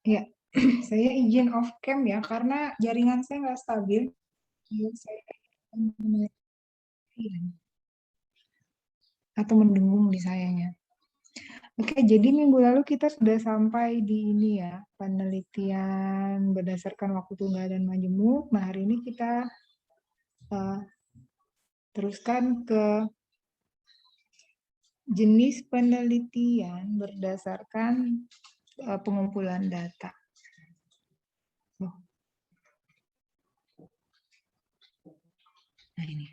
Ya, saya izin off cam ya, karena jaringan saya nggak stabil. Saya atau mendengung di sayanya. Oke, jadi minggu lalu kita sudah sampai di ini ya, penelitian berdasarkan waktu tunggal dan majemuk. Nah, hari ini kita uh, teruskan ke jenis penelitian berdasarkan pengumpulan data. Nah, ini.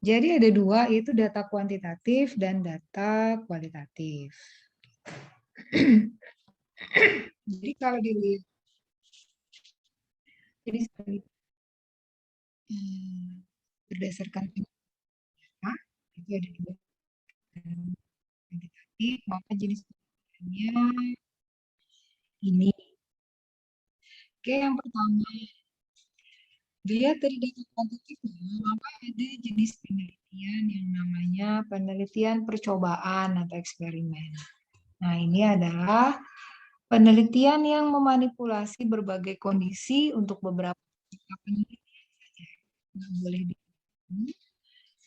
Jadi ada dua, yaitu data kuantitatif dan data kualitatif. Jadi kalau dilihat, jadi berdasarkan data, itu ada dua kuantitatif, maka jenis penelitiannya ini. Oke, yang pertama, dilihat dari data kuantitatifnya, maka ada jenis penelitian yang namanya penelitian percobaan atau eksperimen. Nah, ini adalah penelitian yang memanipulasi berbagai kondisi untuk beberapa penelitian saja. Nah, boleh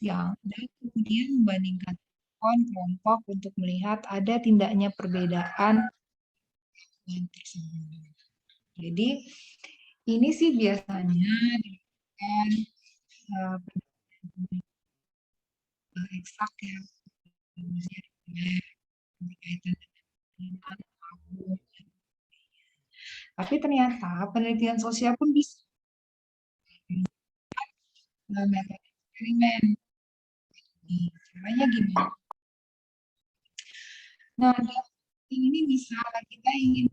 yang dan kemudian membandingkan kelompok untuk melihat ada tindaknya perbedaan tersebut. Jadi ini sih biasanya dilakukan eksak ya, berkaitan dengan tapi ternyata penelitian sosial pun bisa metode eksperimen. Caranya gimana? Nah, ini misalnya kita ingin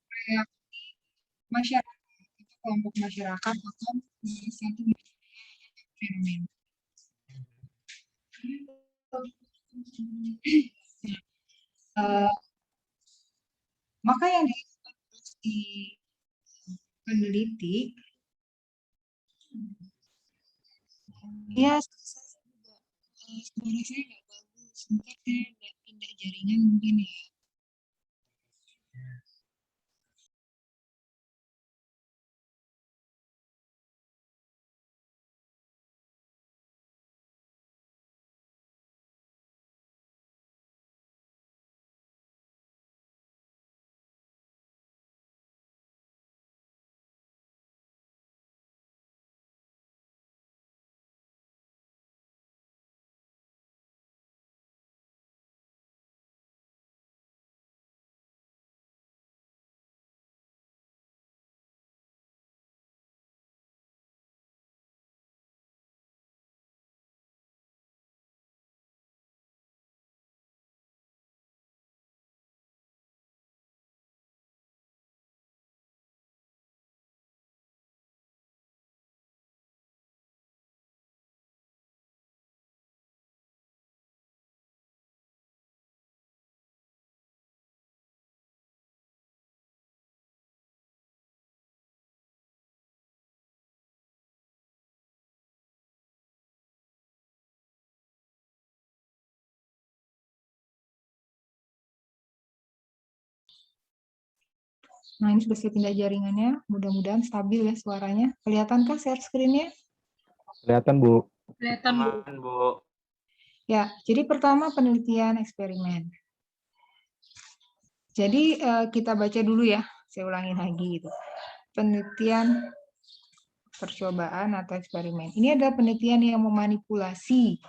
reaksi masyarakat, kelompok masyarakat atau satu fenomena. Maka yang dilakukan si peneliti, ya sebenarnya saya nggak bagus, mungkin saya nggak pindah jaringan mungkin ya. Nah, ini sudah saya pindah jaringannya. Mudah-mudahan stabil ya suaranya. Kelihatankah share screen-nya? Kelihatan, Bu. Kelihatan, Bu. Ya, jadi pertama penelitian eksperimen. Jadi kita baca dulu ya. Saya ulangi lagi gitu. Penelitian percobaan atau eksperimen. Ini adalah penelitian yang memanipulasi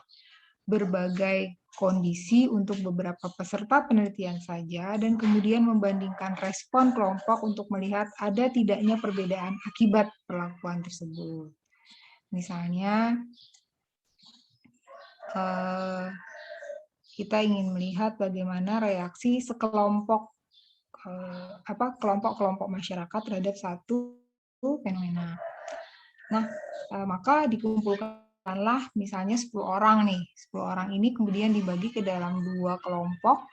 berbagai kondisi untuk beberapa peserta penelitian saja dan kemudian membandingkan respon kelompok untuk melihat ada tidaknya perbedaan akibat perlakuan tersebut. Misalnya kita ingin melihat bagaimana reaksi sekelompok kelompok-kelompok masyarakat terhadap satu fenomena. Nah, maka dikumpulkanlah misalnya 10 orang nih. 10 orang ini kemudian dibagi ke dalam dua kelompok,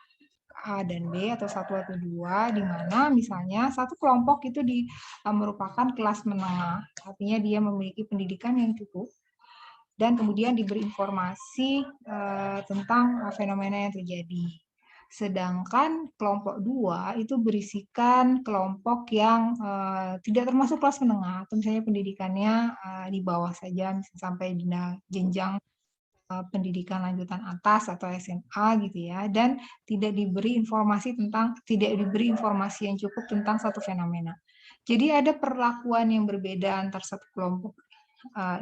A dan B atau 1 atau 2, di mana misalnya satu kelompok itu merupakan kelas menengah, artinya dia memiliki pendidikan yang cukup, dan kemudian diberi informasi tentang fenomena yang terjadi. Sedangkan kelompok 2 itu berisikan kelompok yang tidak termasuk kelas menengah, atau misalnya pendidikannya di bawah saja, misalnya sampai di jenjang pendidikan lanjutan atas atau SMA gitu ya, dan tidak diberi informasi yang cukup tentang satu fenomena. Jadi ada perlakuan yang berbeda antar satu kelompok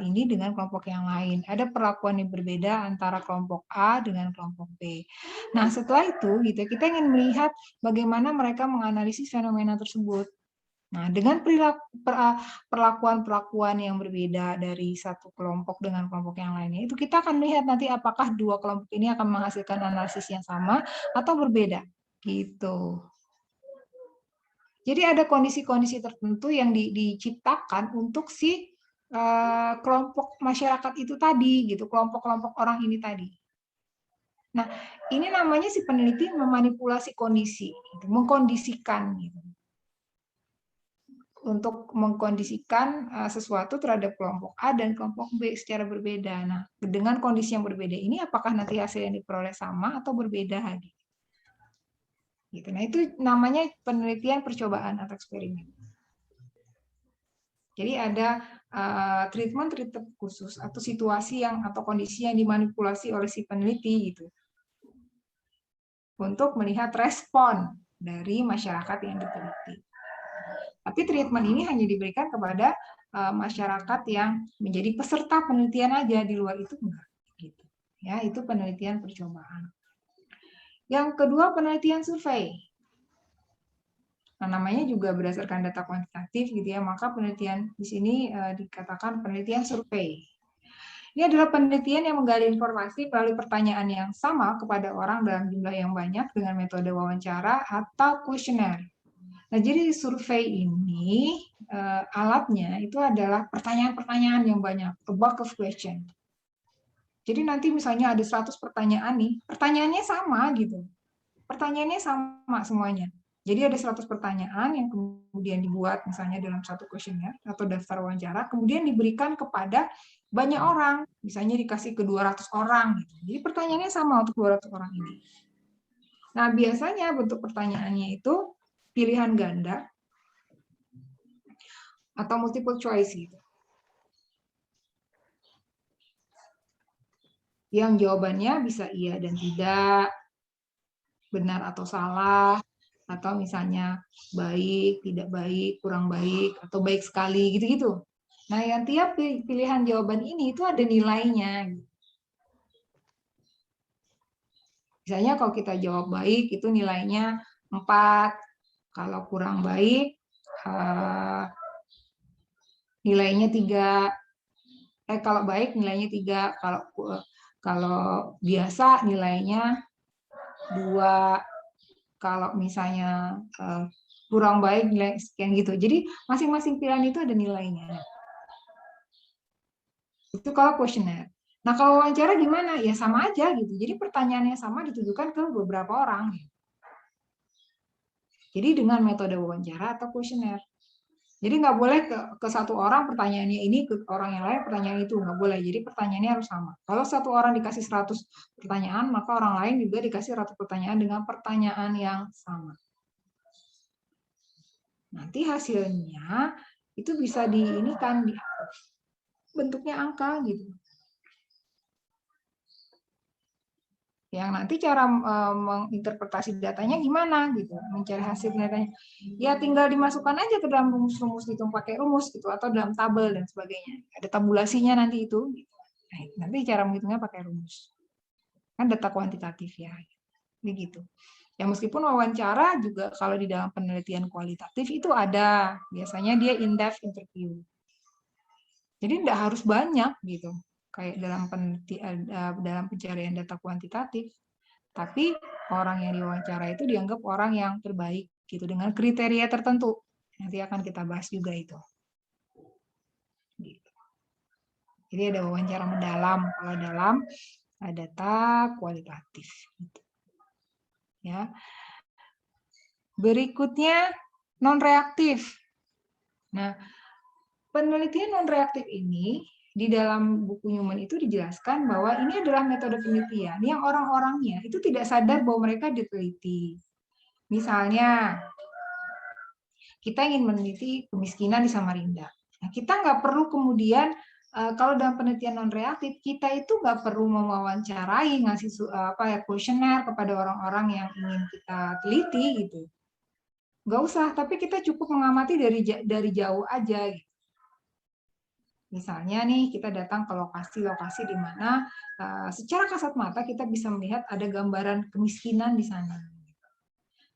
ini dengan kelompok yang lain. Ada perlakuan yang berbeda antara kelompok A dengan kelompok B. Nah, setelah itu gitu kita ingin melihat bagaimana mereka menganalisis fenomena tersebut. Nah, dengan perlakuan-perlakuan yang berbeda dari satu kelompok dengan kelompok yang lainnya, itu kita akan melihat nanti apakah dua kelompok ini akan menghasilkan analisis yang sama atau berbeda. Gitu. Jadi ada kondisi-kondisi tertentu yang diciptakan untuk si kelompok masyarakat itu tadi, gitu, kelompok-kelompok orang ini tadi. Nah, ini namanya si peneliti memanipulasi kondisi, gitu, mengkondisikan, gitu. Untuk mengkondisikan sesuatu terhadap kelompok A dan kelompok B secara berbeda. Nah, dengan kondisi yang berbeda ini, apakah nanti hasil yang diperoleh sama atau berbeda? Gitu. Nah, itu namanya penelitian percobaan atau eksperimen. Jadi ada treatment khusus atau situasi atau kondisi yang dimanipulasi oleh si peneliti gitu untuk melihat respon dari masyarakat yang diteliti. Tapi treatment ini hanya diberikan kepada masyarakat yang menjadi peserta penelitian aja, di luar itu enggak. Gitu. Ya, itu penelitian percobaan. Yang kedua, penelitian survei. Nah, namanya juga berdasarkan data kuantitatif gitu ya, maka penelitian di sini dikatakan penelitian survei. Ini adalah penelitian yang menggali informasi melalui pertanyaan yang sama kepada orang dalam jumlah yang banyak dengan metode wawancara atau kuesioner. Nah, jadi survei ini alatnya itu adalah pertanyaan-pertanyaan yang banyak, a bulk of question. Jadi nanti misalnya ada 100 pertanyaan nih, pertanyaannya sama gitu. Pertanyaannya sama semuanya. Jadi ada 100 pertanyaan yang kemudian dibuat misalnya dalam satu kuesioner atau daftar wawancara, kemudian diberikan kepada banyak orang, misalnya dikasih ke 200 orang. Gitu. Jadi pertanyaannya sama untuk 200 orang ini. Nah, biasanya bentuk pertanyaannya itu pilihan ganda atau multiple choice gitu. Yang jawabannya bisa iya dan tidak, benar atau salah, atau misalnya baik, tidak baik, kurang baik, atau baik sekali, gitu-gitu. Nah, yang tiap pilihan jawaban ini itu ada nilainya. Misalnya kalau kita jawab baik, itu nilainya 4. Kalau kurang baik, nilainya 3. Kalau baik nilainya 3. Kalau biasa nilainya 2. Kalau misalnya kurang baik nilai sekian gitu. Jadi masing-masing pilihan itu ada nilainya. Itu kalau kuesioner. Nah, kalau wawancara gimana? Ya sama aja gitu. Jadi pertanyaannya sama ditujukan ke beberapa orang. Jadi dengan metode wawancara atau kuesioner. Jadi nggak boleh ke satu orang pertanyaannya ini, ke orang yang lain pertanyaan itu. Nggak boleh. Jadi pertanyaannya harus sama. Kalau satu orang dikasih 100 pertanyaan, maka orang lain juga dikasih 100 pertanyaan dengan pertanyaan yang sama. Nanti hasilnya itu bisa diinikan, bentuknya angka gitu. Yang nanti cara menginterpretasi datanya gimana gitu, mencari hasil datanya. Ya tinggal dimasukkan aja ke dalam rumus-rumus gitu, pakai rumus gitu atau dalam tabel dan sebagainya. Ada tabulasinya nanti itu. Nah, nanti cara menghitungnya pakai rumus. Kan data kuantitatif ya. Begitu. Ya meskipun wawancara juga kalau di dalam penelitian kualitatif itu ada, biasanya dia in-depth interview. Jadi tidak harus banyak gitu, kayak dalam pencarian data kuantitatif. Tapi orang yang diwawancara itu dianggap orang yang terbaik gitu dengan kriteria tertentu. Nanti akan kita bahas juga itu. Gitu. Jadi ada wawancara mendalam kalau dalam data kualitatif. Gitu. Ya. Berikutnya non reaktif. Nah, penelitian non reaktif ini di dalam buku Newman itu dijelaskan bahwa ini adalah metode penelitian yang orang-orangnya itu tidak sadar bahwa mereka diteliti. Misalnya, kita ingin meneliti kemiskinan di Samarinda. Nah, kita nggak perlu kemudian kalau dalam penelitian non reaktif kita itu nggak perlu mewawancarai, ngasih kuesioner kepada orang-orang yang ingin kita teliti gitu. Nggak usah, tapi kita cukup mengamati dari jauh aja. Gitu. Misalnya nih kita datang ke lokasi-lokasi di mana secara kasat mata kita bisa melihat ada gambaran kemiskinan di sana.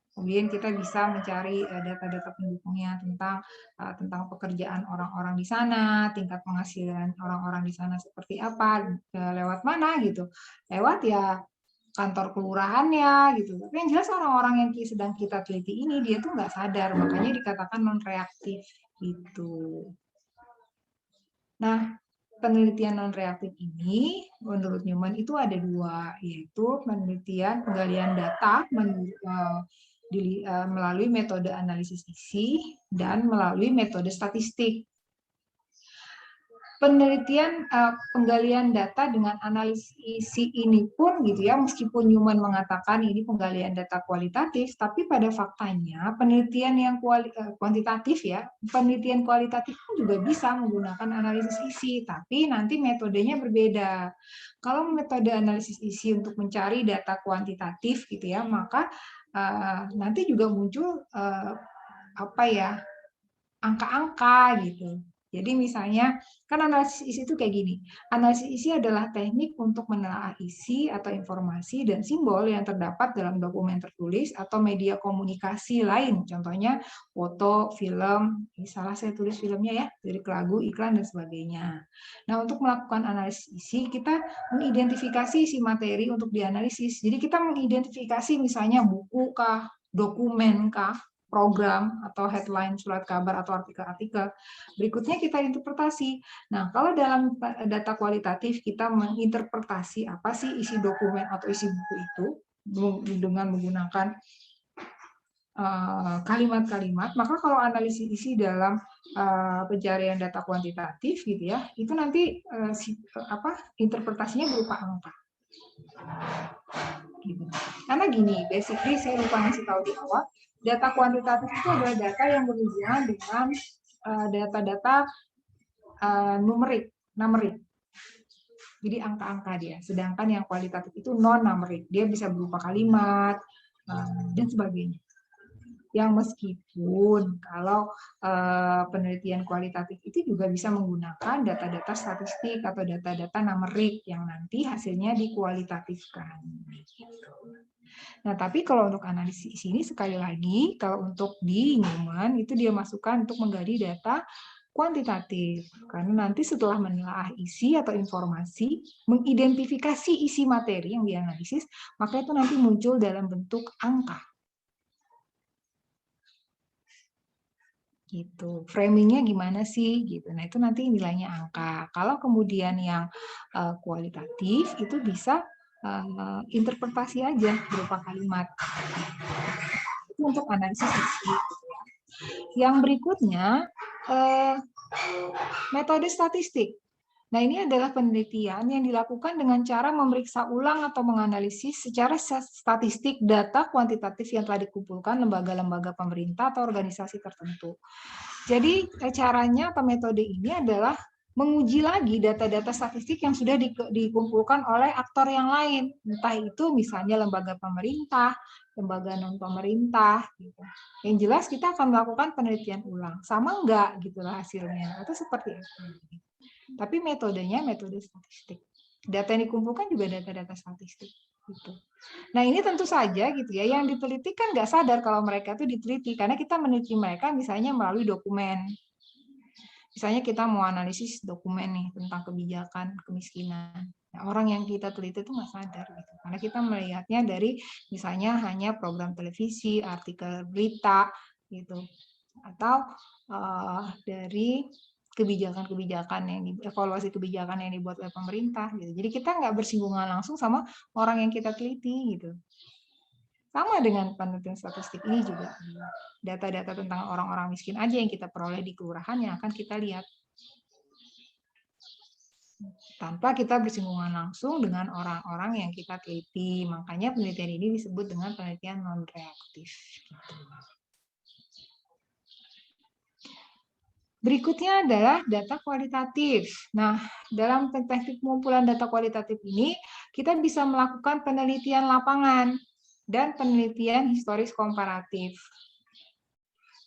Kemudian kita bisa mencari data-data pendukungnya tentang pekerjaan orang-orang di sana, tingkat penghasilan orang-orang di sana seperti apa, lewat mana gitu. Lewat ya kantor kelurahannya gitu. Tapi yang jelas orang-orang yang sedang kita teliti ini dia tuh nggak sadar, makanya dikatakan non reaktif gitu. Nah, penelitian non reaktif ini menurut Newman itu ada dua, yaitu penelitian penggalian data melalui metode analisis isi dan melalui metode statistik. Penelitian penggalian data dengan analisis isi ini pun gitu ya, meskipun Newman mengatakan ini penggalian data kualitatif, tapi pada faktanya penelitian yang kuantitatif ya, penelitian kualitatif pun juga bisa menggunakan analisis isi, tapi nanti metodenya berbeda. Kalau metode analisis isi untuk mencari data kuantitatif gitu ya, maka nanti juga muncul angka-angka gitu. Jadi misalnya, kan analisis isi itu kayak gini. Analisis isi adalah teknik untuk menelaah isi atau informasi dan simbol yang terdapat dalam dokumen tertulis atau media komunikasi lain. Contohnya foto, film, salah saya tulis filmnya ya, dari lagu, iklan, dan sebagainya. Nah, untuk melakukan analisis isi, kita mengidentifikasi isi materi untuk dianalisis. Jadi kita mengidentifikasi misalnya buku kah, dokumen kah, program atau headline surat kabar atau artikel-artikel. Berikutnya kita interpretasi. Nah, kalau dalam data kualitatif kita menginterpretasi apa sih isi dokumen atau isi buku itu dengan menggunakan kalimat-kalimat, maka kalau analisis isi dalam pencarian data kuantitatif gitu ya, itu nanti interpretasinya berupa angka. Gitu. Karena gini, basically saya lupa ngasih tahu di awal, data kuantitatif itu adalah data yang berhubungan dengan data-data numerik. Jadi angka-angka dia. Sedangkan yang kualitatif itu non-numerik. Dia bisa berupa kalimat dan sebagainya. Yang meskipun kalau penelitian kualitatif itu juga bisa menggunakan data-data statistik atau data-data numerik yang nanti hasilnya dikualitatifkan. Nah, tapi kalau untuk analisis ini sekali lagi, kalau untuk di Newman itu dia masukkan untuk menggali data kuantitatif. Karena nanti setelah menelaah isi atau informasi, mengidentifikasi isi materi yang dianalisis, maka itu nanti muncul dalam bentuk angka. Gitu. Framingnya gimana sih? Gitu. Nah, itu nanti nilainya angka. Kalau kemudian yang kualitatif itu bisa interpretasi aja berupa kalimat. Itu untuk analisis isi. Yang berikutnya metode statistik. Nah, ini adalah penelitian yang dilakukan dengan cara memeriksa ulang atau menganalisis secara statistik data kuantitatif yang telah dikumpulkan lembaga-lembaga pemerintah atau organisasi tertentu. Jadi, caranya atau metode ini adalah menguji lagi data-data statistik yang sudah dikumpulkan oleh aktor yang lain. Entah itu misalnya lembaga pemerintah, lembaga non-pemerintah. Gitu. Yang jelas kita akan melakukan penelitian ulang. Sama enggak gitulah hasilnya. Atau seperti apa. Tapi metodenya metode statistik. Data yang dikumpulkan juga data-data statistik. Gitu. Nah, ini tentu saja gitu ya, yang diteliti kan nggak sadar kalau mereka itu diteliti, karena kita meneliti mereka misalnya melalui dokumen. Misalnya kita mau analisis dokumen nih tentang kebijakan kemiskinan. Nah, orang yang kita teliti itu nggak sadar gitu, karena kita melihatnya dari misalnya hanya program televisi, artikel berita gitu, atau dari kebijakan-kebijakan yang evaluasi kebijakan yang dibuat oleh pemerintah gitu. Jadi kita nggak bersinggungan langsung sama orang yang kita teliti gitu. Sama dengan penelitian statistik ini juga data-data tentang orang-orang miskin aja yang kita peroleh di kelurahan yang akan kita lihat. tanpa kita bersinggungan langsung dengan orang-orang yang kita teliti. Makanya penelitian ini disebut dengan penelitian non-reaktif. Berikutnya adalah data kualitatif. Nah, dalam teknik pengumpulan data kualitatif ini, kita bisa melakukan penelitian lapangan dan penelitian historis komparatif.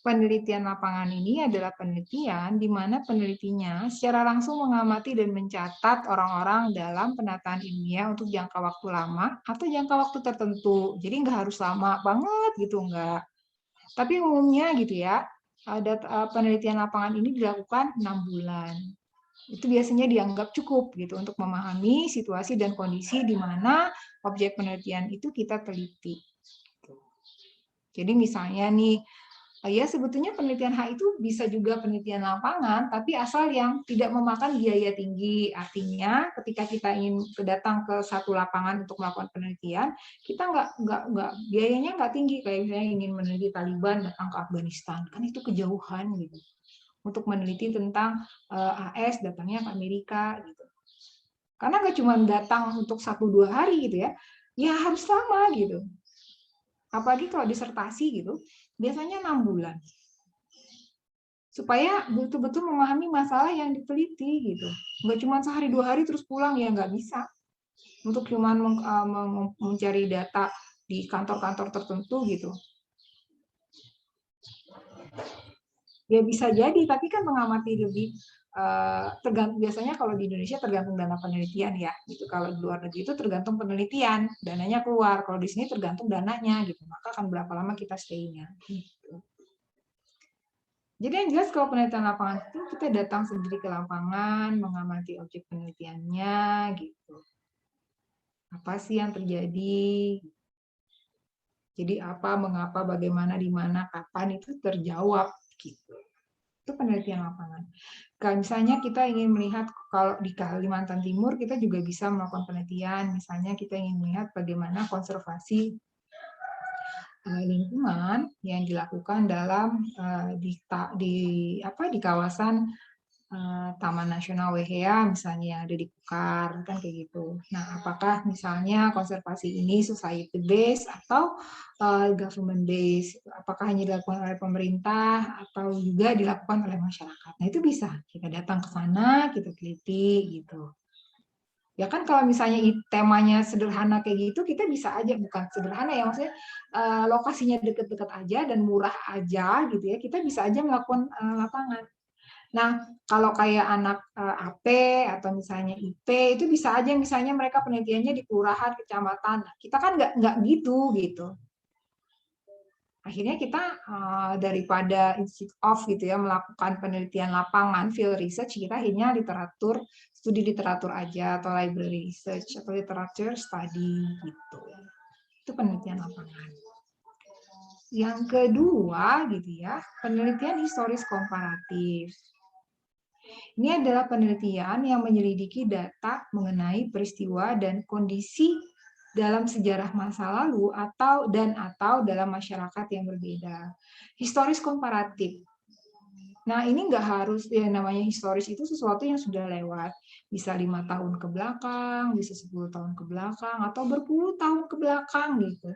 Penelitian lapangan ini adalah penelitian di mana penelitinya secara langsung mengamati dan mencatat orang-orang dalam penataan ilmiah untuk jangka waktu lama atau jangka waktu tertentu. Jadi nggak harus lama banget gitu, nggak. Tapi umumnya gitu ya, penelitian lapangan ini dilakukan 6 bulan. Itu biasanya dianggap cukup gitu untuk memahami situasi dan kondisi di mana objek penelitian itu kita teliti. Jadi misalnya nih, ya sebetulnya penelitian H itu bisa juga penelitian lapangan, tapi asal yang tidak memakan biaya tinggi. Artinya ketika kita ingin datang ke satu lapangan untuk melakukan penelitian, kita nggak biayanya nggak tinggi. Kayak misalnya ingin meneliti Taliban datang ke Afghanistan, kan itu kejauhan gitu. Untuk meneliti tentang AS datangnya ke Amerika gitu. Karena nggak cuma datang untuk 1-2 hari gitu ya harus lama gitu. Apalagi kalau disertasi gitu, biasanya 6 bulan. Supaya betul-betul memahami masalah yang diteliti gitu. Nggak cuma sehari 2 hari terus pulang, ya nggak bisa. Untuk cuma mencari data di kantor-kantor tertentu gitu. Ya bisa jadi, tapi kan mengamati lebih tergantung, biasanya kalau di Indonesia tergantung dana penelitian ya gitu. Kalau di luar negeri itu tergantung penelitian, dananya keluar. Kalau di sini tergantung dananya gitu, maka akan berapa lama kita stay-nya gitu. Jadi yang jelas kalau penelitian lapangan itu kita datang sendiri ke lapangan, mengamati objek penelitiannya gitu. Apa sih yang terjadi? Jadi apa, mengapa, bagaimana, di mana, kapan itu terjawab gitu. Itu penelitian lapangan. Kalau misalnya kita ingin melihat kalau di Kalimantan Timur kita juga bisa melakukan penelitian, misalnya kita ingin melihat bagaimana konservasi lingkungan yang dilakukan dalam di kawasan Taman Nasional Wehea misalnya yang ada di Kukar kan kayak gitu. Nah, apakah misalnya konservasi ini society based atau government based? Apakah hanya dilakukan oleh pemerintah atau juga dilakukan oleh masyarakat? Nah, itu bisa kita datang ke sana, kita teliti gitu. Ya kan kalau misalnya temanya sederhana kayak gitu, kita bisa aja, bukan sederhana ya, maksudnya lokasinya deket-deket aja dan murah aja gitu ya, kita bisa aja melakukan lapangan. Nah, kalau kayak anak AP atau misalnya IP, itu bisa aja misalnya mereka penelitiannya di kelurahan, kecamatan. Nah, kita kan nggak gitu. Akhirnya kita daripada instead of gitu ya melakukan penelitian lapangan, field research, kita akhirnya studi literatur aja atau library research atau literature study gitu. Itu penelitian lapangan. Yang kedua gitu ya, penelitian historis komparatif. Ini adalah penelitian yang menyelidiki data mengenai peristiwa dan kondisi dalam sejarah masa lalu atau dalam masyarakat yang berbeda. Historis komparatif. Nah, ini nggak harus ya, namanya historis itu sesuatu yang sudah lewat. Bisa 5 tahun ke belakang, bisa 10 tahun ke belakang, atau berpuluh tahun ke belakang gitu.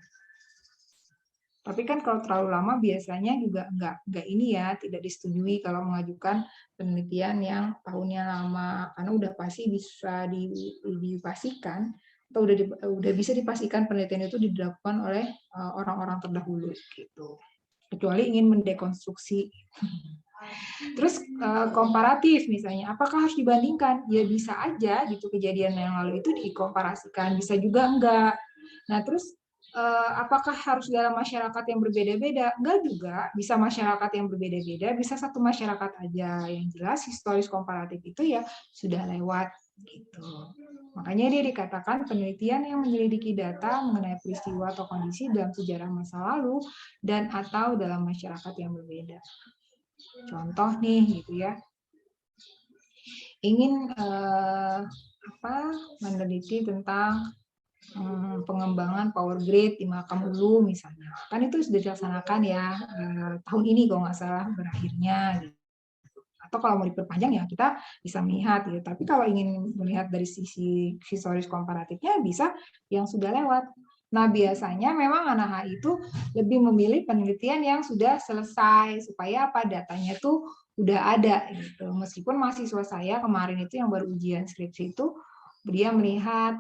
Tapi kan kalau terlalu lama biasanya juga nggak ini ya, tidak disetujui kalau mengajukan penelitian yang tahunnya lama, karena udah pasti bisa dipastikan atau udah bisa dipastikan penelitian itu dilakukan oleh orang-orang terdahulu gitu. Kecuali ingin mendekonstruksi. Terus komparatif misalnya, apakah harus dibandingkan? Ya bisa aja gitu, kejadian yang lalu itu dikomparasikan, bisa juga enggak. Nah, terus apakah harus dalam masyarakat yang berbeda-beda? Enggak juga, bisa masyarakat yang berbeda-beda, bisa satu masyarakat aja. Yang jelas historis komparatif itu ya sudah lewat gitu. Makanya dia dikatakan penelitian yang menyelidiki data mengenai peristiwa atau kondisi dalam sejarah masa lalu dan atau dalam masyarakat yang berbeda. Contoh nih gitu ya. Ingin meneliti tentang pengembangan power grid di Mahakam Hulu misalnya. Kan itu sudah dilaksanakan ya tahun ini kalau nggak salah berakhirnya. Gitu. Atau kalau mau diperpanjang ya kita bisa melihat gitu. Tapi kalau ingin melihat dari sisi historis komparatifnya bisa yang sudah lewat. Nah, biasanya memang anak itu lebih memilih penelitian yang sudah selesai supaya apa datanya tuh udah ada gitu. Meskipun mahasiswa saya kemarin itu yang baru ujian skripsi itu dia melihat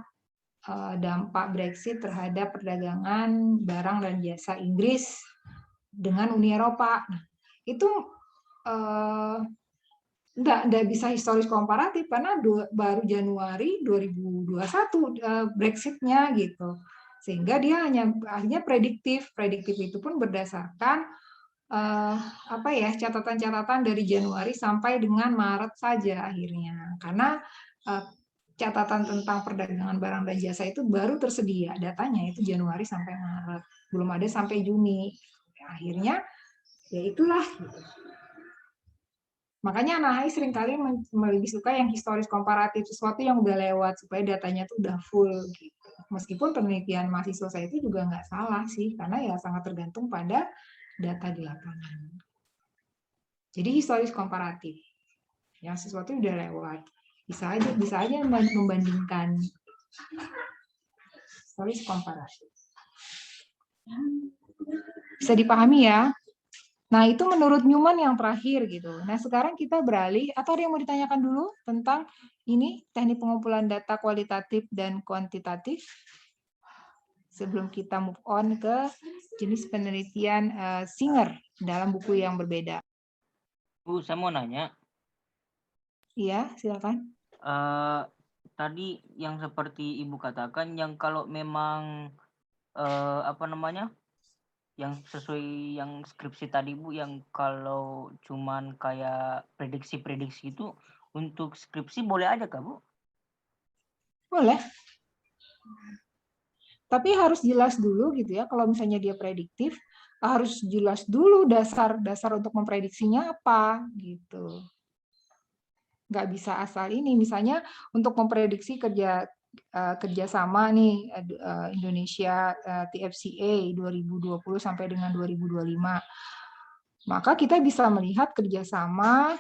dampak Brexit terhadap perdagangan barang dan jasa Inggris dengan Uni Eropa. Nah, itu nggak bisa historis komparatif karena baru Januari 2021 Brexitnya gitu. Sehingga dia hanya prediktif. Prediktif itu pun berdasarkan apa ya catatan-catatan dari Januari sampai dengan Maret saja akhirnya. Karena catatan tentang perdagangan barang dan jasa itu baru tersedia datanya itu Januari sampai Maret, belum ada sampai Juni. Akhirnya ya itulah gitu. Makanya anak AI seringkali lebih suka yang historis komparatif, sesuatu yang udah lewat supaya datanya tuh udah full gitu. Meskipun penelitian mahasiswa saya itu juga nggak salah sih, karena ya sangat tergantung pada data di lapangan. Jadi historis komparatif, yang sesuatu udah lewat, bisa aja membandingkan historis komparatif. Bisa dipahami ya? Nah, itu menurut Newman yang terakhir gitu. Nah, sekarang kita beralih, atau ada yang mau ditanyakan dulu tentang ini, teknik pengumpulan data kualitatif dan kuantitatif? Sebelum kita move on ke jenis penelitian Singer dalam buku yang berbeda. Bu, saya mau nanya. Iya, silakan. Tadi yang seperti Ibu katakan, yang kalau memang yang sesuai yang skripsi tadi Bu, yang kalau cuman kayak prediksi-prediksi itu untuk skripsi boleh aja kah Bu? Boleh. Tapi harus jelas dulu gitu ya, kalau misalnya dia prediktif, harus jelas dulu dasar untuk memprediksinya apa gitu. Nggak bisa asal ini, misalnya untuk memprediksi kerjasama nih Indonesia TFCA 2020 sampai dengan 2025. Maka kita bisa melihat kerjasama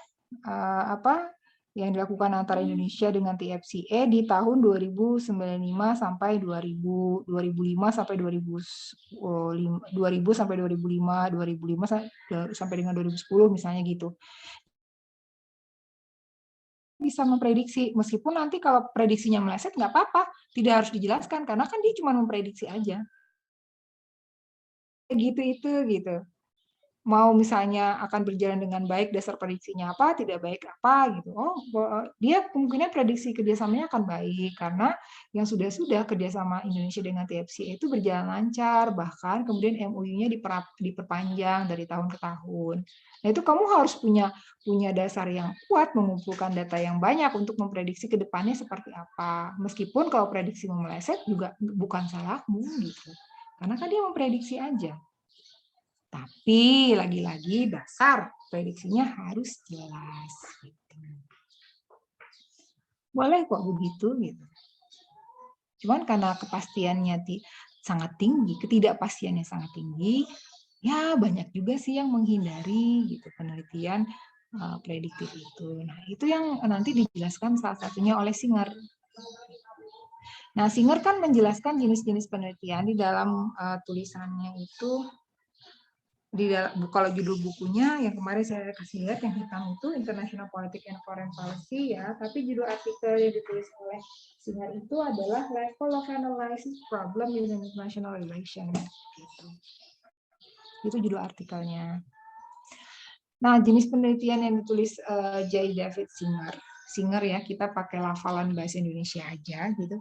yang dilakukan antara Indonesia dengan TFCA di tahun 2095 sampai 2005 sampai 2000 sampai 2005 sampai dengan 2010 misalnya gitu. Bisa memprediksi, meskipun nanti kalau prediksinya meleset nggak apa-apa, tidak harus dijelaskan karena kan dia cuma memprediksi aja. Gitu. Mau misalnya akan berjalan dengan baik, dasar prediksinya apa, tidak baik apa gitu. Oh, dia kemungkinan prediksi kerjasamanya akan baik karena yang sudah kerjasama Indonesia dengan TFCA itu berjalan lancar, bahkan kemudian MOU-nya diperpanjang dari tahun ke tahun. Nah, itu kamu harus punya dasar yang kuat, mengumpulkan data yang banyak untuk memprediksi ke depannya seperti apa. Meskipun kalau prediksi meleset juga bukan salahmu gitu. Karena kan dia memprediksi aja. Tapi lagi-lagi dasar prediksinya harus jelas. Boleh kok begitu gitu. Cuman karena kepastiannya sangat tinggi, ketidakpastiannya sangat tinggi, ya banyak juga sih yang menghindari gitu penelitian prediktif itu. Nah, itu yang nanti dijelaskan salah satunya oleh Singer. Nah, Singer kan menjelaskan jenis-jenis penelitian di dalam tulisannya itu. Kalau judul bukunya yang kemarin saya kasih lihat yang hitam itu International Politics and Foreign Policy ya, tapi judul artikel yang ditulis oleh Singer itu adalah Level of Analysis Problem in International Relations. Itu judul artikelnya. Nah, jenis penelitian yang ditulis J. David Singer ya, kita pakai lafalan bahasa Indonesia aja gitu.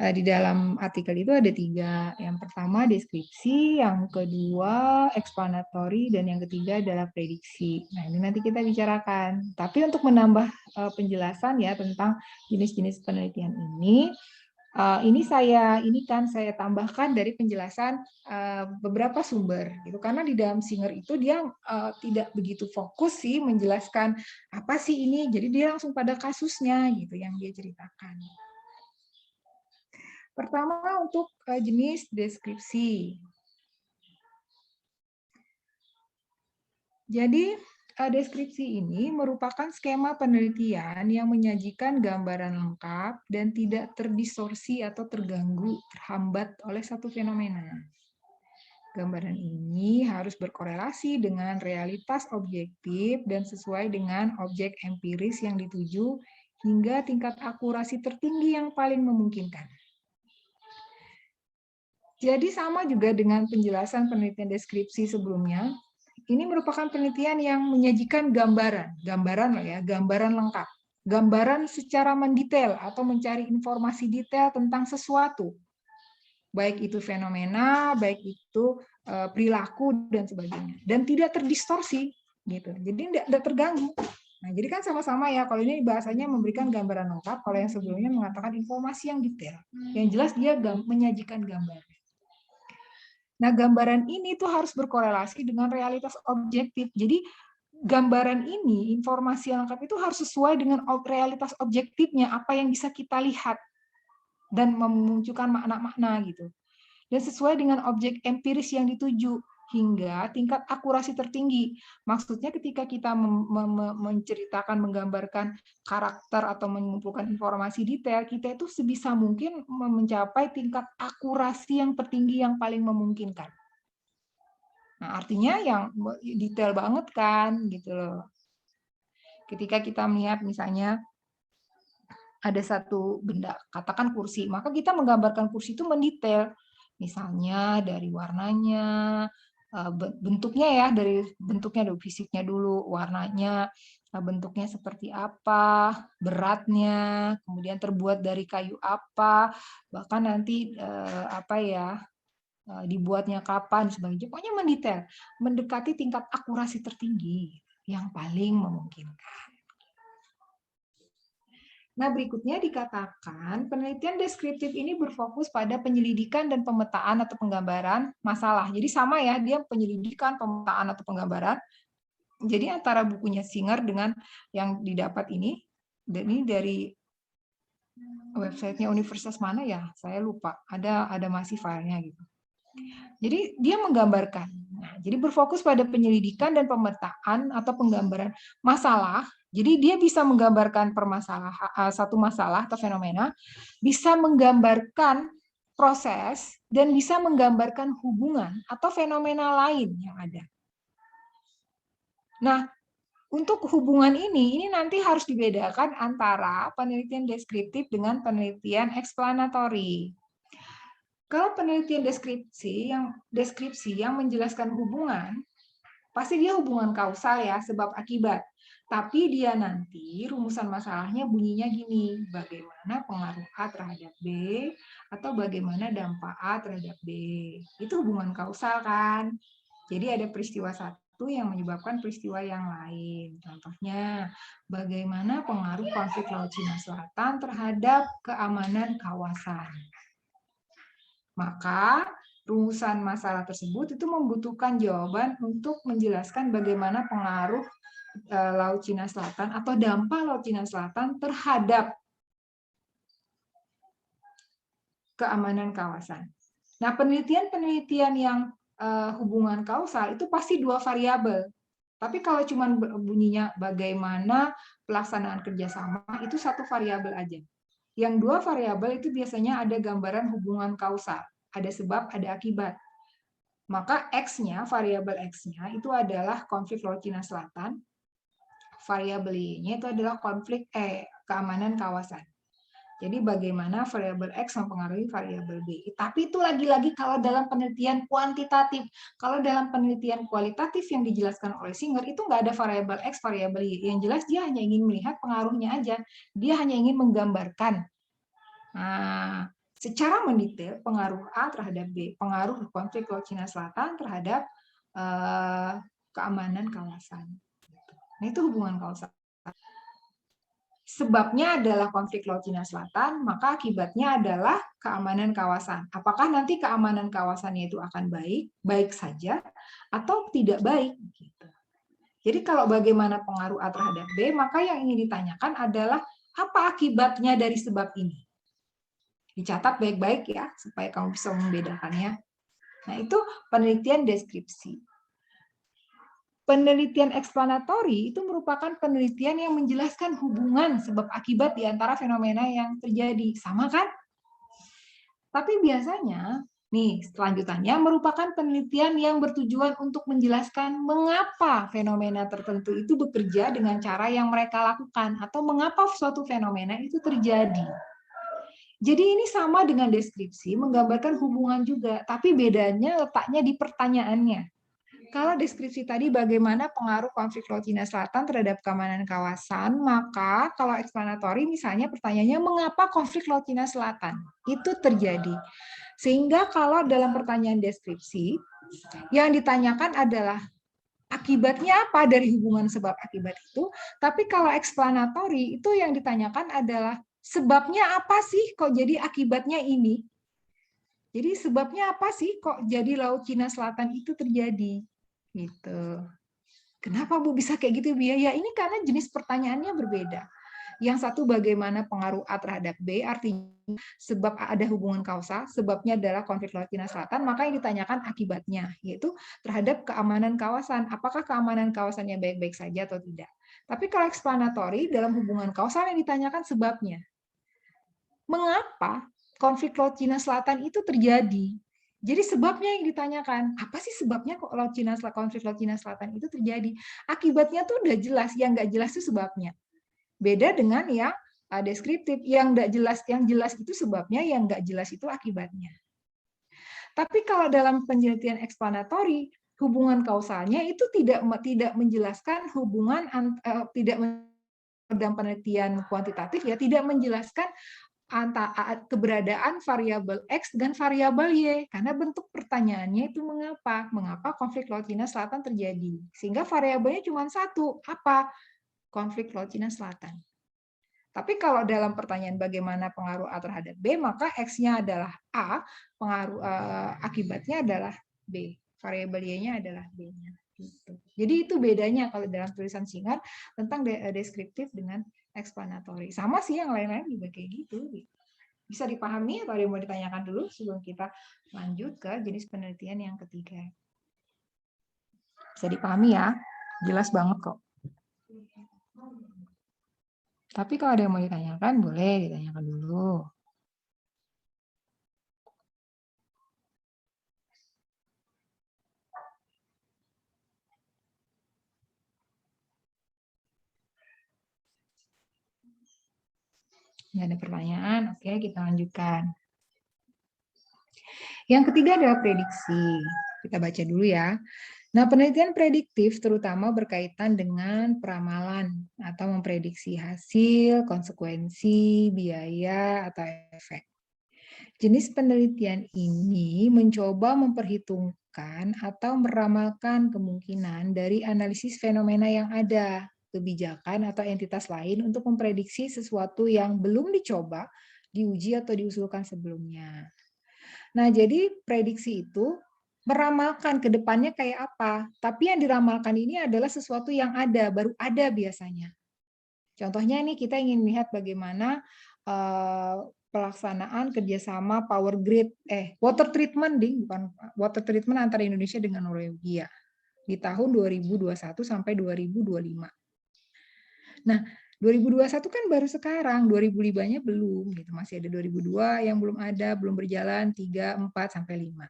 Di dalam artikel itu ada 3. Yang pertama deskripsi, yang kedua explanatory, dan yang ketiga adalah prediksi. Nah, ini nanti kita bicarakan. Tapi untuk menambah penjelasan ya tentang jenis-jenis penelitian ini saya tambahkan dari penjelasan beberapa sumber gitu, karena di dalam Singer itu dia tidak begitu fokus sih menjelaskan apa sih ini, jadi dia langsung pada kasusnya gitu yang dia ceritakan. Pertama untuk jenis deskripsi. Jadi deskripsi ini merupakan skema penelitian yang menyajikan gambaran lengkap dan tidak terdistorsi atau terganggu, terhambat oleh satu fenomena. Gambaran ini harus berkorelasi dengan realitas objektif dan sesuai dengan objek empiris yang dituju hingga tingkat akurasi tertinggi yang paling memungkinkan. Jadi sama juga dengan penjelasan penelitian deskripsi sebelumnya, ini merupakan penelitian yang menyajikan gambaran lengkap, gambaran secara mendetail atau mencari informasi detail tentang sesuatu, baik itu fenomena, baik itu perilaku dan sebagainya, dan tidak terdistorsi, gitu. Jadi tidak terganggu. Nah, jadi kan sama-sama ya. Kalau ini bahasanya memberikan gambaran lengkap, kalau yang sebelumnya mengatakan informasi yang detail. Yang jelas dia menyajikan gambar. Nah, gambaran ini tuh harus berkorelasi dengan realitas objektif. Jadi, gambaran ini, informasi yang lengkap itu harus sesuai dengan realitas objektifnya, apa yang bisa kita lihat, dan memunculkan makna-makna gitu. Dan sesuai dengan objek empiris yang dituju, hingga tingkat akurasi tertinggi. Maksudnya ketika kita menceritakan, menggambarkan karakter atau mengumpulkan informasi detail, kita itu sebisa mungkin mencapai tingkat akurasi yang tertinggi yang paling memungkinkan. Nah, artinya yang detail banget kan, gitu loh. Ketika kita melihat misalnya ada satu benda, katakan kursi, maka kita menggambarkan kursi itu mendetail. Misalnya dari warnanya, bentuknya ya, dari bentuknya, dari fisiknya dulu, warnanya, bentuknya seperti apa, beratnya, kemudian terbuat dari kayu apa, bahkan nanti dibuatnya kapan, sebagainya. Pokoknya mendetail, mendekati tingkat akurasi tertinggi yang paling memungkinkan. Nah, berikutnya dikatakan penelitian deskriptif ini berfokus pada penyelidikan dan pemetaan atau penggambaran masalah. Jadi sama ya, dia penyelidikan, pemetaan atau penggambaran. Jadi antara bukunya Singer dengan yang didapat ini, dan ini dari websitenya universitas mana ya? Saya lupa. Ada masih filenya gitu. Jadi dia menggambarkan. Nah, jadi berfokus pada penyelidikan dan pemetaan atau penggambaran masalah. Jadi dia bisa menggambarkan satu masalah atau fenomena, bisa menggambarkan proses, dan bisa menggambarkan hubungan atau fenomena lain yang ada. Nah, untuk hubungan ini nanti harus dibedakan antara penelitian deskriptif dengan penelitian eksplanatori. Kalau penelitian deskripsi yang menjelaskan hubungan, pasti dia hubungan kausal ya, sebab akibat. Tapi dia nanti rumusan masalahnya bunyinya gini, bagaimana pengaruh A terhadap B, atau bagaimana dampak A terhadap B. Itu hubungan kausal kan. Jadi ada peristiwa satu yang menyebabkan peristiwa yang lain. Contohnya, bagaimana pengaruh konflik Laut Cina Selatan terhadap keamanan kawasan. Maka rumusan masalah tersebut itu membutuhkan jawaban untuk menjelaskan bagaimana pengaruh Laut Cina Selatan atau dampak Laut Cina Selatan terhadap keamanan kawasan. Nah, penelitian yang hubungan kausal itu pasti dua variabel. Tapi kalau cuma bunyinya bagaimana pelaksanaan kerjasama, itu satu variabel aja. Yang dua variabel itu biasanya ada gambaran hubungan kausal. Ada sebab, ada akibat. Maka X-nya, variabel X-nya itu adalah konflik Laut Cina Selatan. Variabel Y-nya itu adalah konflik keamanan kawasan. Jadi bagaimana variabel X mempengaruhi variabel B. Tapi itu lagi-lagi kalau dalam penelitian kuantitatif. Kalau dalam penelitian kualitatif yang dijelaskan oleh Singer, itu nggak ada variabel X, variabel Y. Yang jelas dia hanya ingin melihat pengaruhnya aja. Dia hanya ingin menggambarkan. Nah, secara mendetail pengaruh A terhadap B, pengaruh konflik Laut Cina Selatan terhadap keamanan kawasan. Nah, itu hubungan kausal. Sebabnya adalah konflik Laut Cina Selatan, maka akibatnya adalah keamanan kawasan. Apakah nanti keamanan kawasannya itu akan baik saja, atau tidak baik? Gitu. Jadi kalau bagaimana pengaruh A terhadap B, maka yang ingin ditanyakan adalah apa akibatnya dari sebab ini. Dicatat baik-baik ya, supaya kamu bisa membedakannya. Nah, itu penelitian deskripsi. penelitian eksplanatori itu merupakan penelitian yang menjelaskan hubungan sebab akibat di antara fenomena yang terjadi. Sama kan? Tapi biasanya, nih selanjutannya merupakan penelitian yang bertujuan untuk menjelaskan mengapa fenomena tertentu itu bekerja dengan cara yang mereka lakukan atau mengapa suatu fenomena itu terjadi. Jadi ini sama dengan deskripsi, menggambarkan hubungan juga, tapi bedanya letaknya di pertanyaannya. Kalau deskripsi tadi bagaimana pengaruh konflik Laut Cina Selatan terhadap keamanan kawasan, maka kalau eksplanatori misalnya pertanyaannya mengapa konflik Laut Cina Selatan itu terjadi. Sehingga kalau dalam pertanyaan deskripsi, yang ditanyakan adalah akibatnya apa dari hubungan sebab akibat itu, tapi kalau eksplanatori itu yang ditanyakan adalah sebabnya apa sih kok jadi akibatnya ini. Jadi sebabnya apa sih kok jadi Laut Cina Selatan itu terjadi. Gitu. Kenapa Bu bisa kayak gitu Bu? Ya ini karena jenis pertanyaannya berbeda. Yang satu bagaimana pengaruh A terhadap B, artinya sebab ada hubungan kausa, sebabnya adalah konflik Laut Cina Selatan, maka yang ditanyakan akibatnya, yaitu terhadap keamanan kawasan. Apakah keamanan kawasannya baik-baik saja atau tidak? Tapi kalau explanatory, dalam hubungan kausal yang ditanyakan sebabnya. Mengapa konflik Laut Cina Selatan itu terjadi? Jadi sebabnya yang ditanyakan, apa sih sebabnya kok konflik Laut Cina Selatan itu terjadi? Akibatnya tuh udah jelas, yang nggak jelas itu sebabnya. Beda dengan yang deskriptif, yang nggak jelas, yang jelas itu sebabnya, yang nggak jelas itu akibatnya. Tapi kalau dalam penelitian eksplanatori, hubungan kausalnya itu tidak menjelaskan hubungan, tidak dalam penelitian kuantitatif ya, tidak menjelaskan keberadaan variabel X dan variabel Y, karena bentuk pertanyaannya itu mengapa konflik Laut Cina Selatan terjadi, sehingga variabelnya cuma satu, apa? Konflik Laut Cina Selatan. Tapi kalau dalam pertanyaan bagaimana pengaruh A terhadap B, maka X-nya adalah A, pengaruh akibatnya adalah B, variabel Y-nya adalah B-nya. Gitu. Jadi itu bedanya kalau dalam tulisan singkat tentang deskriptif dengan explanatory. Sama sih yang lain-lain juga kayak gitu. Bisa dipahami atau ada yang mau ditanyakan dulu sebelum kita lanjut ke jenis penelitian yang ketiga. Bisa dipahami ya? Jelas banget kok. Tapi kalau ada yang mau ditanyakan, boleh ditanyakan dulu. Nggak ada pertanyaan, oke kita lanjutkan. Yang ketiga adalah prediksi. Kita baca dulu ya. Nah, penelitian prediktif terutama berkaitan dengan peramalan atau memprediksi hasil, konsekuensi, biaya, atau efek. Jenis penelitian ini mencoba memperhitungkan atau meramalkan kemungkinan dari analisis fenomena yang ada, kebijakan atau entitas lain untuk memprediksi sesuatu yang belum dicoba, diuji atau diusulkan sebelumnya. Nah, jadi prediksi itu meramalkan ke depannya kayak apa. Tapi yang diramalkan ini adalah sesuatu yang ada, baru ada biasanya. Contohnya nih kita ingin lihat bagaimana pelaksanaan kerjasama power grid, water treatment, bukan water treatment antara Indonesia dengan Norwegia di tahun 2021 sampai 2025. Nah, 2021 kan baru sekarang, 2005-nya belum, gitu. Masih ada 2002 yang belum ada, belum berjalan, 3, 4, sampai 5.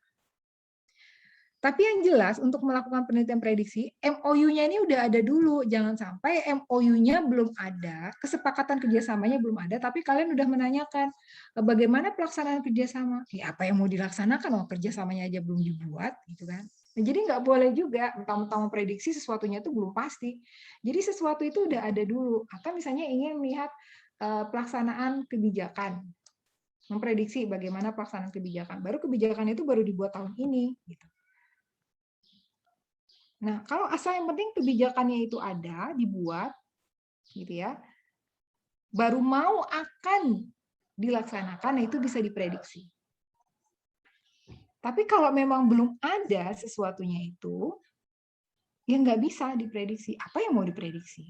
Tapi yang jelas untuk melakukan penelitian prediksi, MOU-nya ini udah ada dulu. Jangan sampai MOU-nya belum ada, kesepakatan kerjasamanya belum ada, tapi kalian udah menanyakan bagaimana pelaksanaan kerjasama. Ya apa yang mau dilaksanakan, kerjasamanya aja belum dibuat, gitu kan. Nah, jadi nggak boleh juga mentang-mentang memprediksi sesuatunya itu belum pasti. Jadi sesuatu itu udah ada dulu. Atau misalnya ingin melihat pelaksanaan kebijakan, memprediksi bagaimana pelaksanaan kebijakan. Baru kebijakan itu baru dibuat tahun ini. Gitu. Nah, kalau asal yang penting kebijakannya itu ada, dibuat, gitu ya, baru mau akan dilaksanakan, nah itu bisa diprediksi. Tapi kalau memang belum ada sesuatunya itu, ya nggak bisa diprediksi. Apa yang mau diprediksi?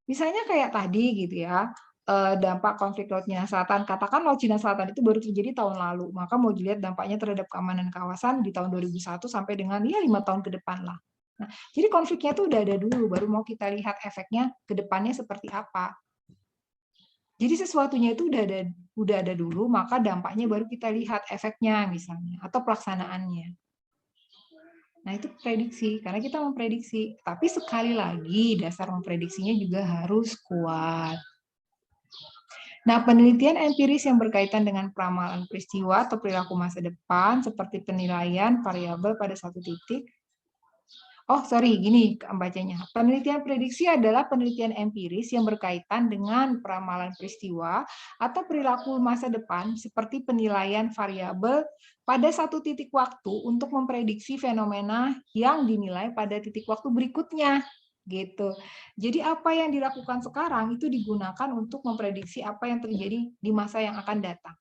Misalnya kayak tadi gitu ya, dampak konflik Laut Cina Selatan. Katakan Laut Cina Selatan itu baru terjadi tahun lalu, maka mau dilihat dampaknya terhadap keamanan kawasan di tahun 2001 sampai dengan 5 tahun ke depan lah. Nah, jadi konfliknya tuh udah ada dulu, baru mau kita lihat efeknya ke depannya seperti apa. Jadi sesuatunya itu udah ada dulu, maka dampaknya baru kita lihat efeknya misalnya atau pelaksanaannya. Nah, itu prediksi, karena kita memprediksi. Tapi sekali lagi, dasar memprediksinya juga harus kuat. Nah, penelitian empiris yang berkaitan dengan peramalan peristiwa atau perilaku masa depan, seperti penilaian variabel pada satu titik. Oh, sorry, gini bacanya. Penelitian prediksi adalah penelitian empiris yang berkaitan dengan peramalan peristiwa atau perilaku masa depan, seperti penilaian variabel pada satu titik waktu untuk memprediksi fenomena yang dinilai pada titik waktu berikutnya. Gitu. Jadi apa yang dilakukan sekarang itu digunakan untuk memprediksi apa yang terjadi di masa yang akan datang.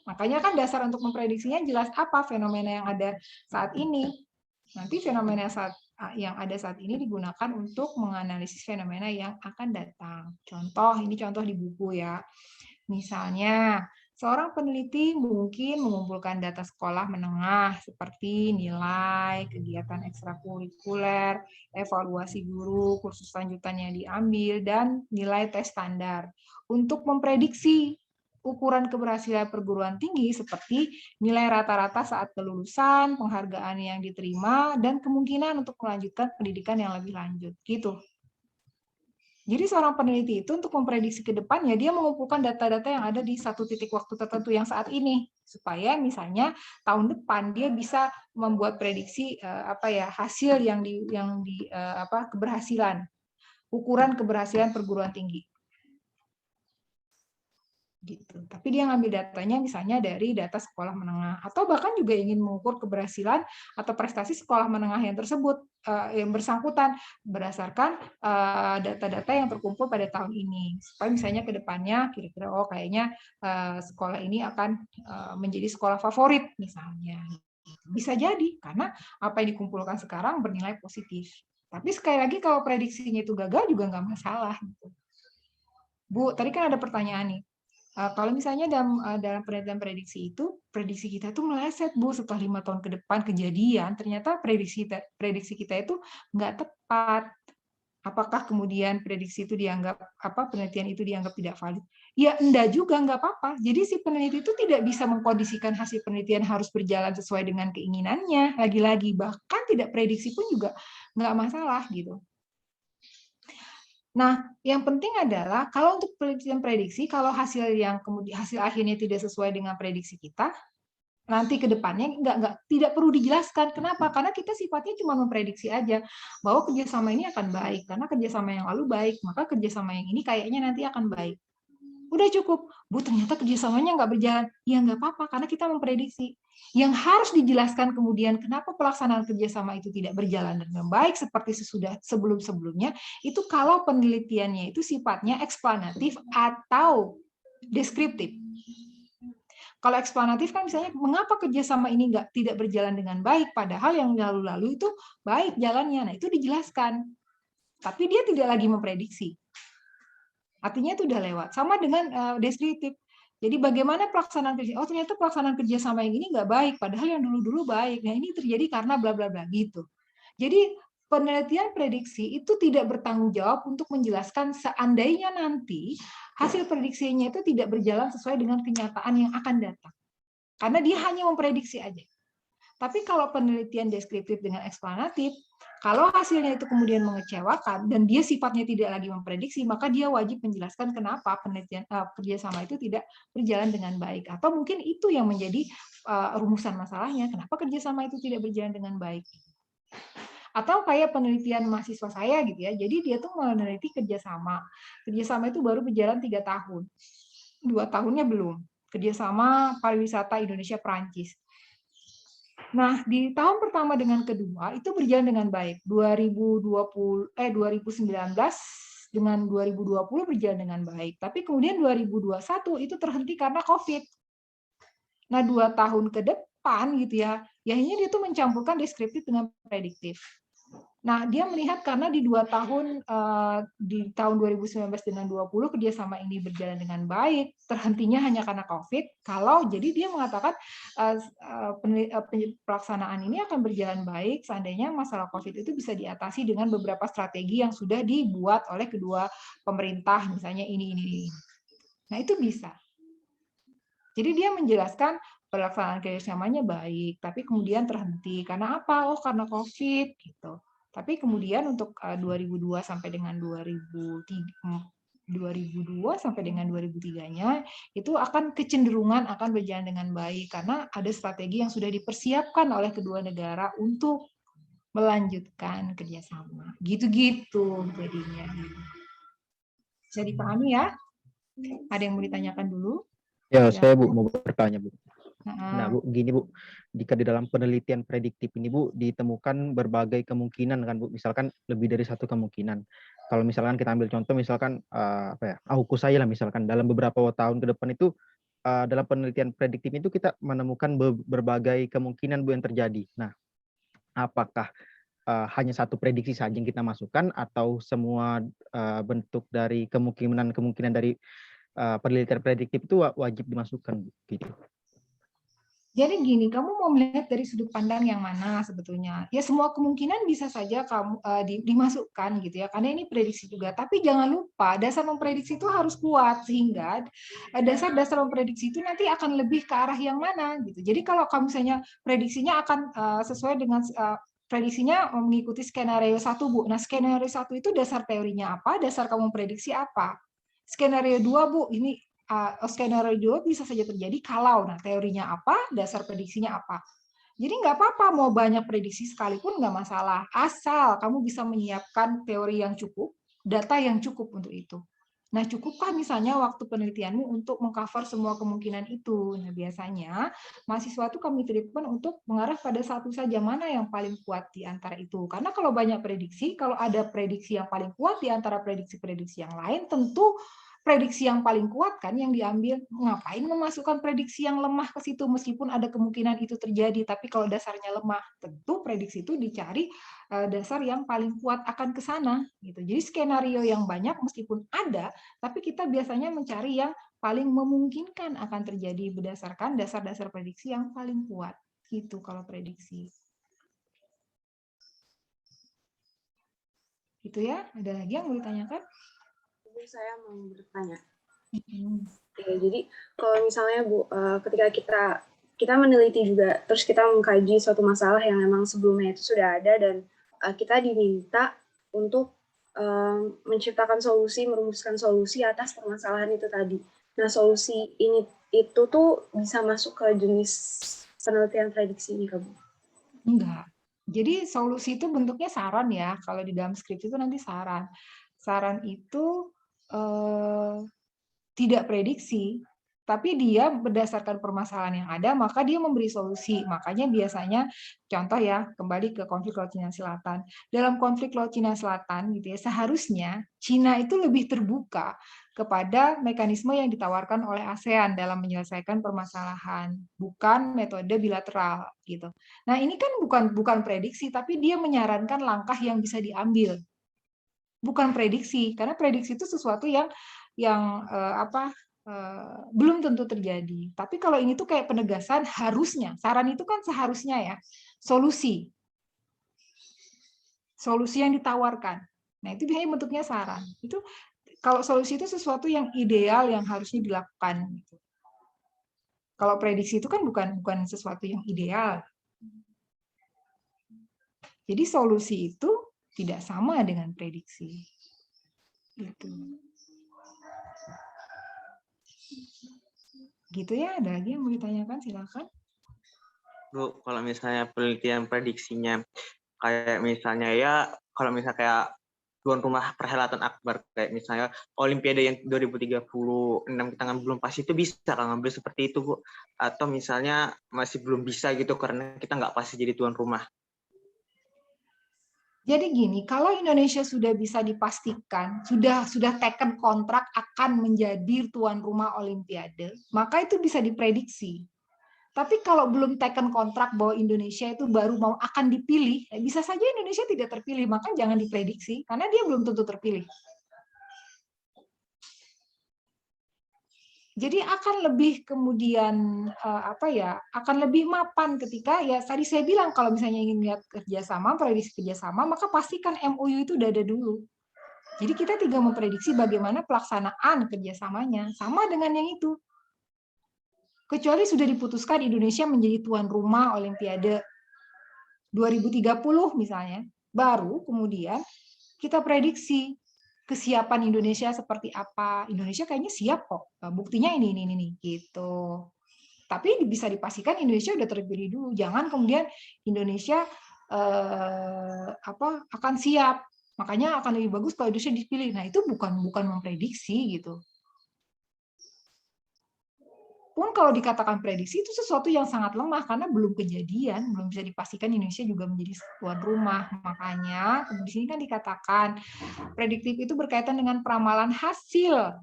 Makanya kan dasar untuk memprediksinya jelas apa fenomena yang ada saat ini. Nanti fenomena yang ada saat ini digunakan untuk menganalisis fenomena yang akan datang. Contoh, ini contoh di buku ya. Misalnya, seorang peneliti mungkin mengumpulkan data sekolah menengah seperti nilai, kegiatan ekstrakurikuler, evaluasi guru, kursus lanjutan yang diambil, dan nilai tes standar untuk memprediksi ukuran keberhasilan perguruan tinggi seperti nilai rata-rata saat kelulusan, penghargaan yang diterima, dan kemungkinan untuk melanjutkan pendidikan yang lebih lanjut. Gitu. Jadi seorang peneliti itu untuk memprediksi ke depannya, dia mengumpulkan data-data yang ada di satu titik waktu tertentu yang saat ini, supaya misalnya tahun depan dia bisa membuat prediksi hasil yang di keberhasilan, ukuran keberhasilan perguruan tinggi. Gitu. Tapi dia ngambil datanya misalnya dari data sekolah menengah, atau bahkan juga ingin mengukur keberhasilan atau prestasi sekolah menengah yang tersebut yang bersangkutan berdasarkan data-data yang terkumpul pada tahun ini, supaya misalnya ke depannya kira-kira kayaknya sekolah ini akan menjadi sekolah favorit misalnya. Bisa jadi karena apa yang dikumpulkan sekarang bernilai positif. Tapi sekali lagi kalau prediksinya itu gagal juga nggak masalah. Gitu. Bu, tadi kan ada pertanyaan nih. Kalau misalnya dalam penelitian prediksi itu, prediksi kita tuh meleset, Bu, setelah 5 tahun ke depan kejadian, ternyata prediksi kita itu nggak tepat. Apakah kemudian prediksi itu dianggap, penelitian itu dianggap tidak valid? Ya, enggak juga, nggak apa-apa. Jadi si peneliti itu tidak bisa mengkondisikan hasil penelitian harus berjalan sesuai dengan keinginannya. Lagi-lagi, bahkan tidak prediksi pun juga nggak masalah, gitu. Nah, yang penting adalah kalau untuk penelitian prediksi, kalau hasil akhirnya tidak sesuai dengan prediksi kita, nanti ke depannya tidak perlu dijelaskan. Kenapa? Karena kita sifatnya cuma memprediksi aja bahwa kerjasama ini akan baik, karena kerjasama yang lalu baik, maka kerjasama yang ini kayaknya nanti akan baik. Udah cukup. Bu, ternyata kerjasamanya nggak berjalan. Ya nggak apa-apa, karena kita memprediksi. Yang harus dijelaskan kemudian kenapa pelaksanaan kerjasama itu tidak berjalan dengan baik seperti sebelum-sebelumnya, itu kalau penelitiannya itu sifatnya eksplanatif atau deskriptif. Kalau eksplanatif kan misalnya mengapa kerjasama ini tidak berjalan dengan baik, padahal yang lalu-lalu itu baik jalannya. Nah, itu dijelaskan. Tapi dia tidak lagi memprediksi. Artinya itu udah lewat. Sama dengan deskriptif. Jadi bagaimana pelaksanaan kerja? Oh, ternyata pelaksanaan kerjasama yang ini nggak baik, padahal yang dulu-dulu baik. Nah, ini terjadi karena bla bla bla gitu. Jadi penelitian prediksi itu tidak bertanggung jawab untuk menjelaskan seandainya nanti hasil prediksinya itu tidak berjalan sesuai dengan kenyataan yang akan datang. Karena dia hanya memprediksi aja. Tapi kalau penelitian deskriptif dengan eksplanatif, kalau hasilnya itu kemudian mengecewakan dan dia sifatnya tidak lagi memprediksi, maka dia wajib menjelaskan kenapa penelitian kerjasama itu tidak berjalan dengan baik. Atau mungkin itu yang menjadi rumusan masalahnya, kenapa kerjasama itu tidak berjalan dengan baik. Atau kayak penelitian mahasiswa saya gitu ya, jadi dia tuh meneliti kerjasama. Kerjasama itu baru berjalan 3 tahun. 2 tahunnya belum. Kerjasama pariwisata Indonesia-Perancis. Nah, di tahun pertama dengan kedua itu berjalan dengan baik. 2019 dengan 2020 berjalan dengan baik. Tapi kemudian 2021 itu terhenti karena COVID. Nah, 2 tahun ke depan gitu ya, akhirnya dia tuh mencampurkan deskriptif dengan prediktif. Nah, dia melihat karena di 2 tahun, di tahun 2019 dan 2020 kerjasama ini berjalan dengan baik, terhentinya hanya karena COVID. Jadi dia mengatakan pelaksanaan ini akan berjalan baik seandainya masalah COVID itu bisa diatasi dengan beberapa strategi yang sudah dibuat oleh kedua pemerintah, misalnya ini. Nah, itu bisa. Jadi dia menjelaskan pelaksanaan kerjasamanya baik, tapi kemudian terhenti. Karena apa? Oh, karena COVID gitu. Tapi kemudian untuk 2002 sampai dengan 2002 sampai dengan 2003-nya itu akan kecenderungan akan berjalan dengan baik karena ada strategi yang sudah dipersiapkan oleh kedua negara untuk melanjutkan kerjasama. Gitu-gitu jadinya. Bisa dipahami ya? Ada yang mau ditanyakan dulu? Ya, Ya. saya Bu mau bertanya Bu. Nah Nah, Bu, gini Bu, jika di dalam penelitian prediktif ini Bu ditemukan berbagai kemungkinan kan Bu, misalkan lebih dari satu kemungkinan. Kalau misalkan kita ambil contoh misalkan AUKUS saya lah misalkan dalam beberapa tahun ke depan itu dalam penelitian prediktif itu kita menemukan berbagai kemungkinan Bu yang terjadi. Nah, apakah hanya satu prediksi saja yang kita masukkan atau semua bentuk dari kemungkinan dari penelitian prediktif itu wajib dimasukkan gitu? jadi gini, kamu mau melihat dari sudut pandang yang mana sebetulnya? Ya semua kemungkinan bisa saja kamu dimasukkan gitu ya, karena ini prediksi juga. Tapi jangan lupa dasar memprediksi itu harus kuat sehingga dasar-dasar memprediksi itu nanti akan lebih ke arah yang mana gitu. Jadi kalau kamu misalnya prediksinya akan sesuai dengan prediksinya mengikuti skenario 1, Bu. Nah, skenario 1 itu dasar teorinya apa? Dasar kamu prediksi apa? Skenario 2, Bu, ini skenario 2 bisa saja terjadi kalau, nah teorinya apa, dasar prediksinya apa. Jadi nggak apa-apa mau banyak prediksi sekalipun nggak masalah, asal kamu bisa menyiapkan teori yang cukup, data yang cukup untuk itu. Nah, cukupkah misalnya waktu penelitianmu untuk mengcover semua kemungkinan itu? Nah, biasanya mahasiswa itu kami treatment untuk mengarah pada satu saja, mana yang paling kuat di antara itu. Karena kalau banyak prediksi, kalau ada prediksi yang paling kuat di antara prediksi-prediksi yang lain, tentu prediksi yang paling kuat kan yang diambil. Ngapain memasukkan prediksi yang lemah ke situ meskipun ada kemungkinan itu terjadi, tapi kalau dasarnya lemah, tentu prediksi itu dicari dasar yang paling kuat akan ke sana gitu. Jadi skenario yang banyak meskipun ada, tapi kita biasanya mencari yang paling memungkinkan akan terjadi berdasarkan dasar-dasar prediksi yang paling kuat. Gitu kalau prediksi. Itu ya, ada lagi yang mau ditanyakan? Saya mau bertanya. Ya, jadi kalau misalnya Bu, ketika kita meneliti juga, terus kita mengkaji suatu masalah yang memang sebelumnya itu sudah ada dan kita diminta untuk menciptakan solusi, merumuskan solusi atas permasalahan itu tadi. Nah, solusi ini itu tuh bisa masuk ke jenis penelitian prediksi ini, Kak Bu? Enggak. Jadi solusi itu bentuknya saran ya. Kalau di dalam skripsi itu nanti saran. Saran itu tidak prediksi, tapi dia berdasarkan permasalahan yang ada, maka dia memberi solusi. Makanya biasanya, contoh ya, kembali ke konflik Laut Cina Selatan. Dalam konflik Laut Cina Selatan, gitu ya, seharusnya Cina itu lebih terbuka kepada mekanisme yang ditawarkan oleh ASEAN dalam menyelesaikan permasalahan, bukan metode bilateral, gitu. Nah, ini kan bukan prediksi, tapi dia menyarankan langkah yang bisa diambil. Bukan prediksi, karena prediksi itu sesuatu yang belum tentu terjadi. Tapi kalau ini tuh kayak penegasan harusnya. Saran itu kan seharusnya ya. Solusi yang ditawarkan. Nah, itu biasanya bentuknya saran. Itu kalau solusi itu sesuatu yang ideal yang harusnya dilakukan. Kalau prediksi itu kan bukan sesuatu yang ideal. Jadi solusi itu tidak sama dengan prediksi. Gitu ya, ada lagi yang mau ditanyakan, silakan. Bu, kalau misalnya penelitian prediksinya kayak misalnya ya, kalau misalnya kayak tuan rumah perhelatan akbar kayak misalnya Olimpiade yang 2036 kita ngambil belum pasti itu bisa ngambil seperti itu Bu, atau misalnya masih belum bisa gitu karena kita nggak pasti jadi tuan rumah. Jadi gini, kalau Indonesia sudah bisa dipastikan, sudah taken kontrak akan menjadi tuan rumah Olimpiade, maka itu bisa diprediksi. Tapi kalau belum taken kontrak bahwa Indonesia itu baru mau akan dipilih, bisa saja Indonesia tidak terpilih, maka jangan diprediksi karena dia belum tentu terpilih. Jadi akan lebih kemudian akan lebih mapan ketika ya tadi saya bilang kalau misalnya ingin lihat kerjasama, prediksi kerjasama, maka pastikan MOU itu udah ada dulu. Jadi kita tinggal memprediksi bagaimana pelaksanaan kerjasamanya, sama dengan yang itu. Kecuali sudah diputuskan Indonesia menjadi tuan rumah Olimpiade 2030 misalnya, baru kemudian kita prediksi kesiapan Indonesia seperti apa. Indonesia kayaknya siap kok, buktinya ini gitu. Tapi bisa dipastikan Indonesia udah terpilih dulu. Jangan kemudian Indonesia akan siap, makanya akan lebih bagus kalau Indonesia dipilih. Nah itu bukan memprediksi gitu. Pun kalau dikatakan prediksi itu sesuatu yang sangat lemah karena belum kejadian, belum bisa dipastikan Indonesia juga menjadi tuan rumah. Makanya di sini kan dikatakan prediktif itu berkaitan dengan peramalan hasil,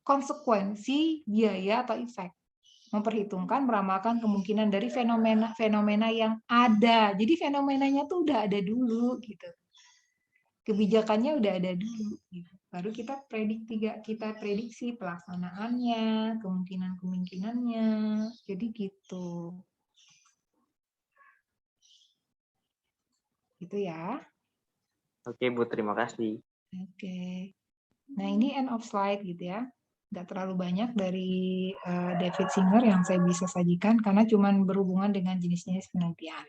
konsekuensi, biaya atau efek. Memperhitungkan, meramalkan kemungkinan dari fenomena yang ada. Jadi fenomenanya tuh udah ada dulu gitu. Kebijakannya udah ada dulu gitu. Baru kita prediksi pelaksanaannya, kemungkinannya. Jadi gitu. Gitu ya. Oke, Bu, terima kasih. Oke. Nah, ini end of slide gitu ya. Nggak terlalu banyak dari David Singer yang saya bisa sajikan karena cuma berhubungan dengan jenis-jenis penelitian.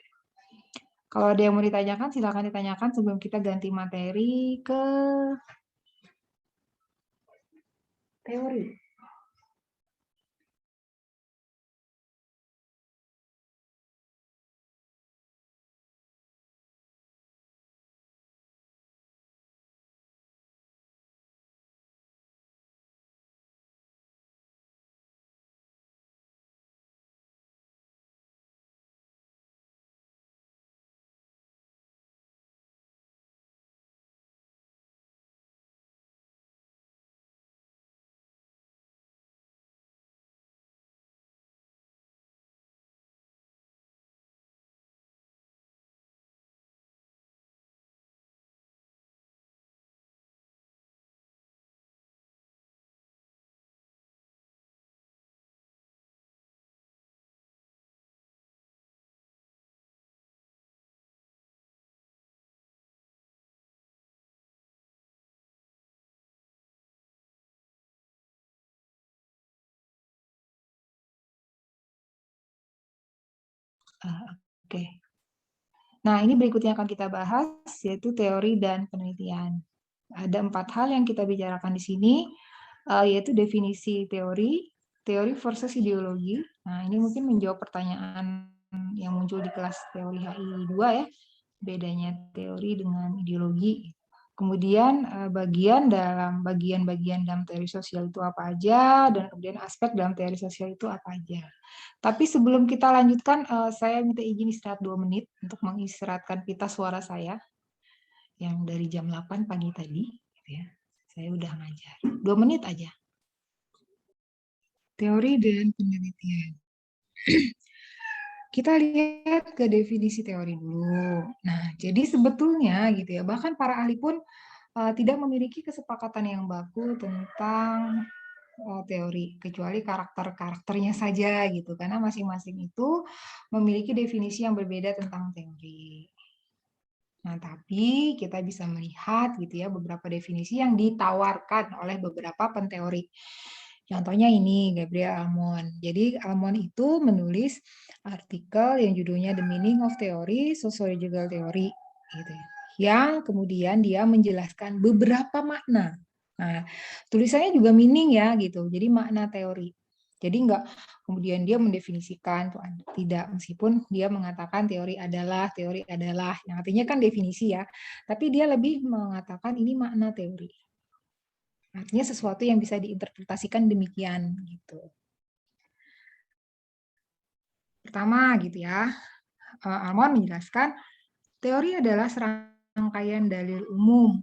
Kalau ada yang mau ditanyakan, silakan ditanyakan sebelum kita ganti materi ke teori. Oke. Nah, ini berikutnya akan kita bahas, yaitu teori dan penelitian. Ada 4 hal yang kita bicarakan di sini, yaitu definisi teori versus ideologi. Nah, ini mungkin menjawab pertanyaan yang muncul di kelas teori HI 2 ya, bedanya teori dengan ideologi. Kemudian bagian-bagian dalam teori sosial itu apa aja, dan kemudian aspek dalam teori sosial itu apa aja. Tapi sebelum kita lanjutkan, saya minta izin istirahat 2 menit untuk mengistirahatkan pita suara saya yang dari jam 8 pagi tadi. Ya. Saya udah ngajar. 2 menit aja. Teori dan penelitian. Kita lihat ke definisi teori dulu. Nah, jadi sebetulnya gitu ya, bahkan para ahli pun tidak memiliki kesepakatan yang baku tentang teori, kecuali karakternya saja gitu, karena masing-masing itu memiliki definisi yang berbeda tentang teori. Nah, tapi kita bisa melihat gitu ya beberapa definisi yang ditawarkan oleh beberapa penteori. Contohnya ini Gabriel Almond. Jadi Almond itu menulis artikel yang judulnya The Meaning of Theory, Sociological Theory, gitu. Yang kemudian dia menjelaskan beberapa makna. Nah, tulisannya juga meaning ya gitu. Jadi makna teori. Jadi enggak kemudian dia mendefinisikan tidak, meskipun dia mengatakan teori adalah, yang artinya kan definisi ya. Tapi dia lebih mengatakan ini makna teori. Artinya sesuatu yang bisa diinterpretasikan demikian gitu. Pertama gitu ya, Almond menjelaskan teori adalah serangkaian dalil umum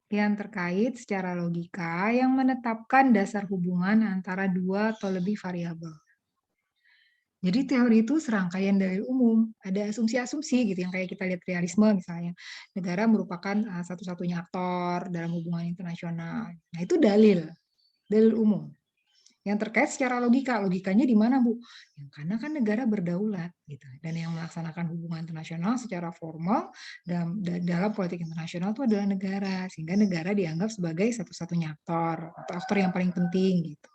yang terkait secara logika yang menetapkan dasar hubungan antara dua atau lebih variabel. Jadi teori itu serangkaian dalil umum, ada asumsi-asumsi gitu yang kayak kita lihat realisme misalnya. Negara merupakan satu-satunya aktor dalam hubungan internasional. Nah, itu dalil umum. Yang terkait secara logika, logikanya di mana, Bu? Ya, karena kan negara berdaulat gitu. Dan yang melaksanakan hubungan internasional secara formal dalam politik internasional itu adalah negara, sehingga negara dianggap sebagai satu-satunya aktor atau aktor yang paling penting gitu.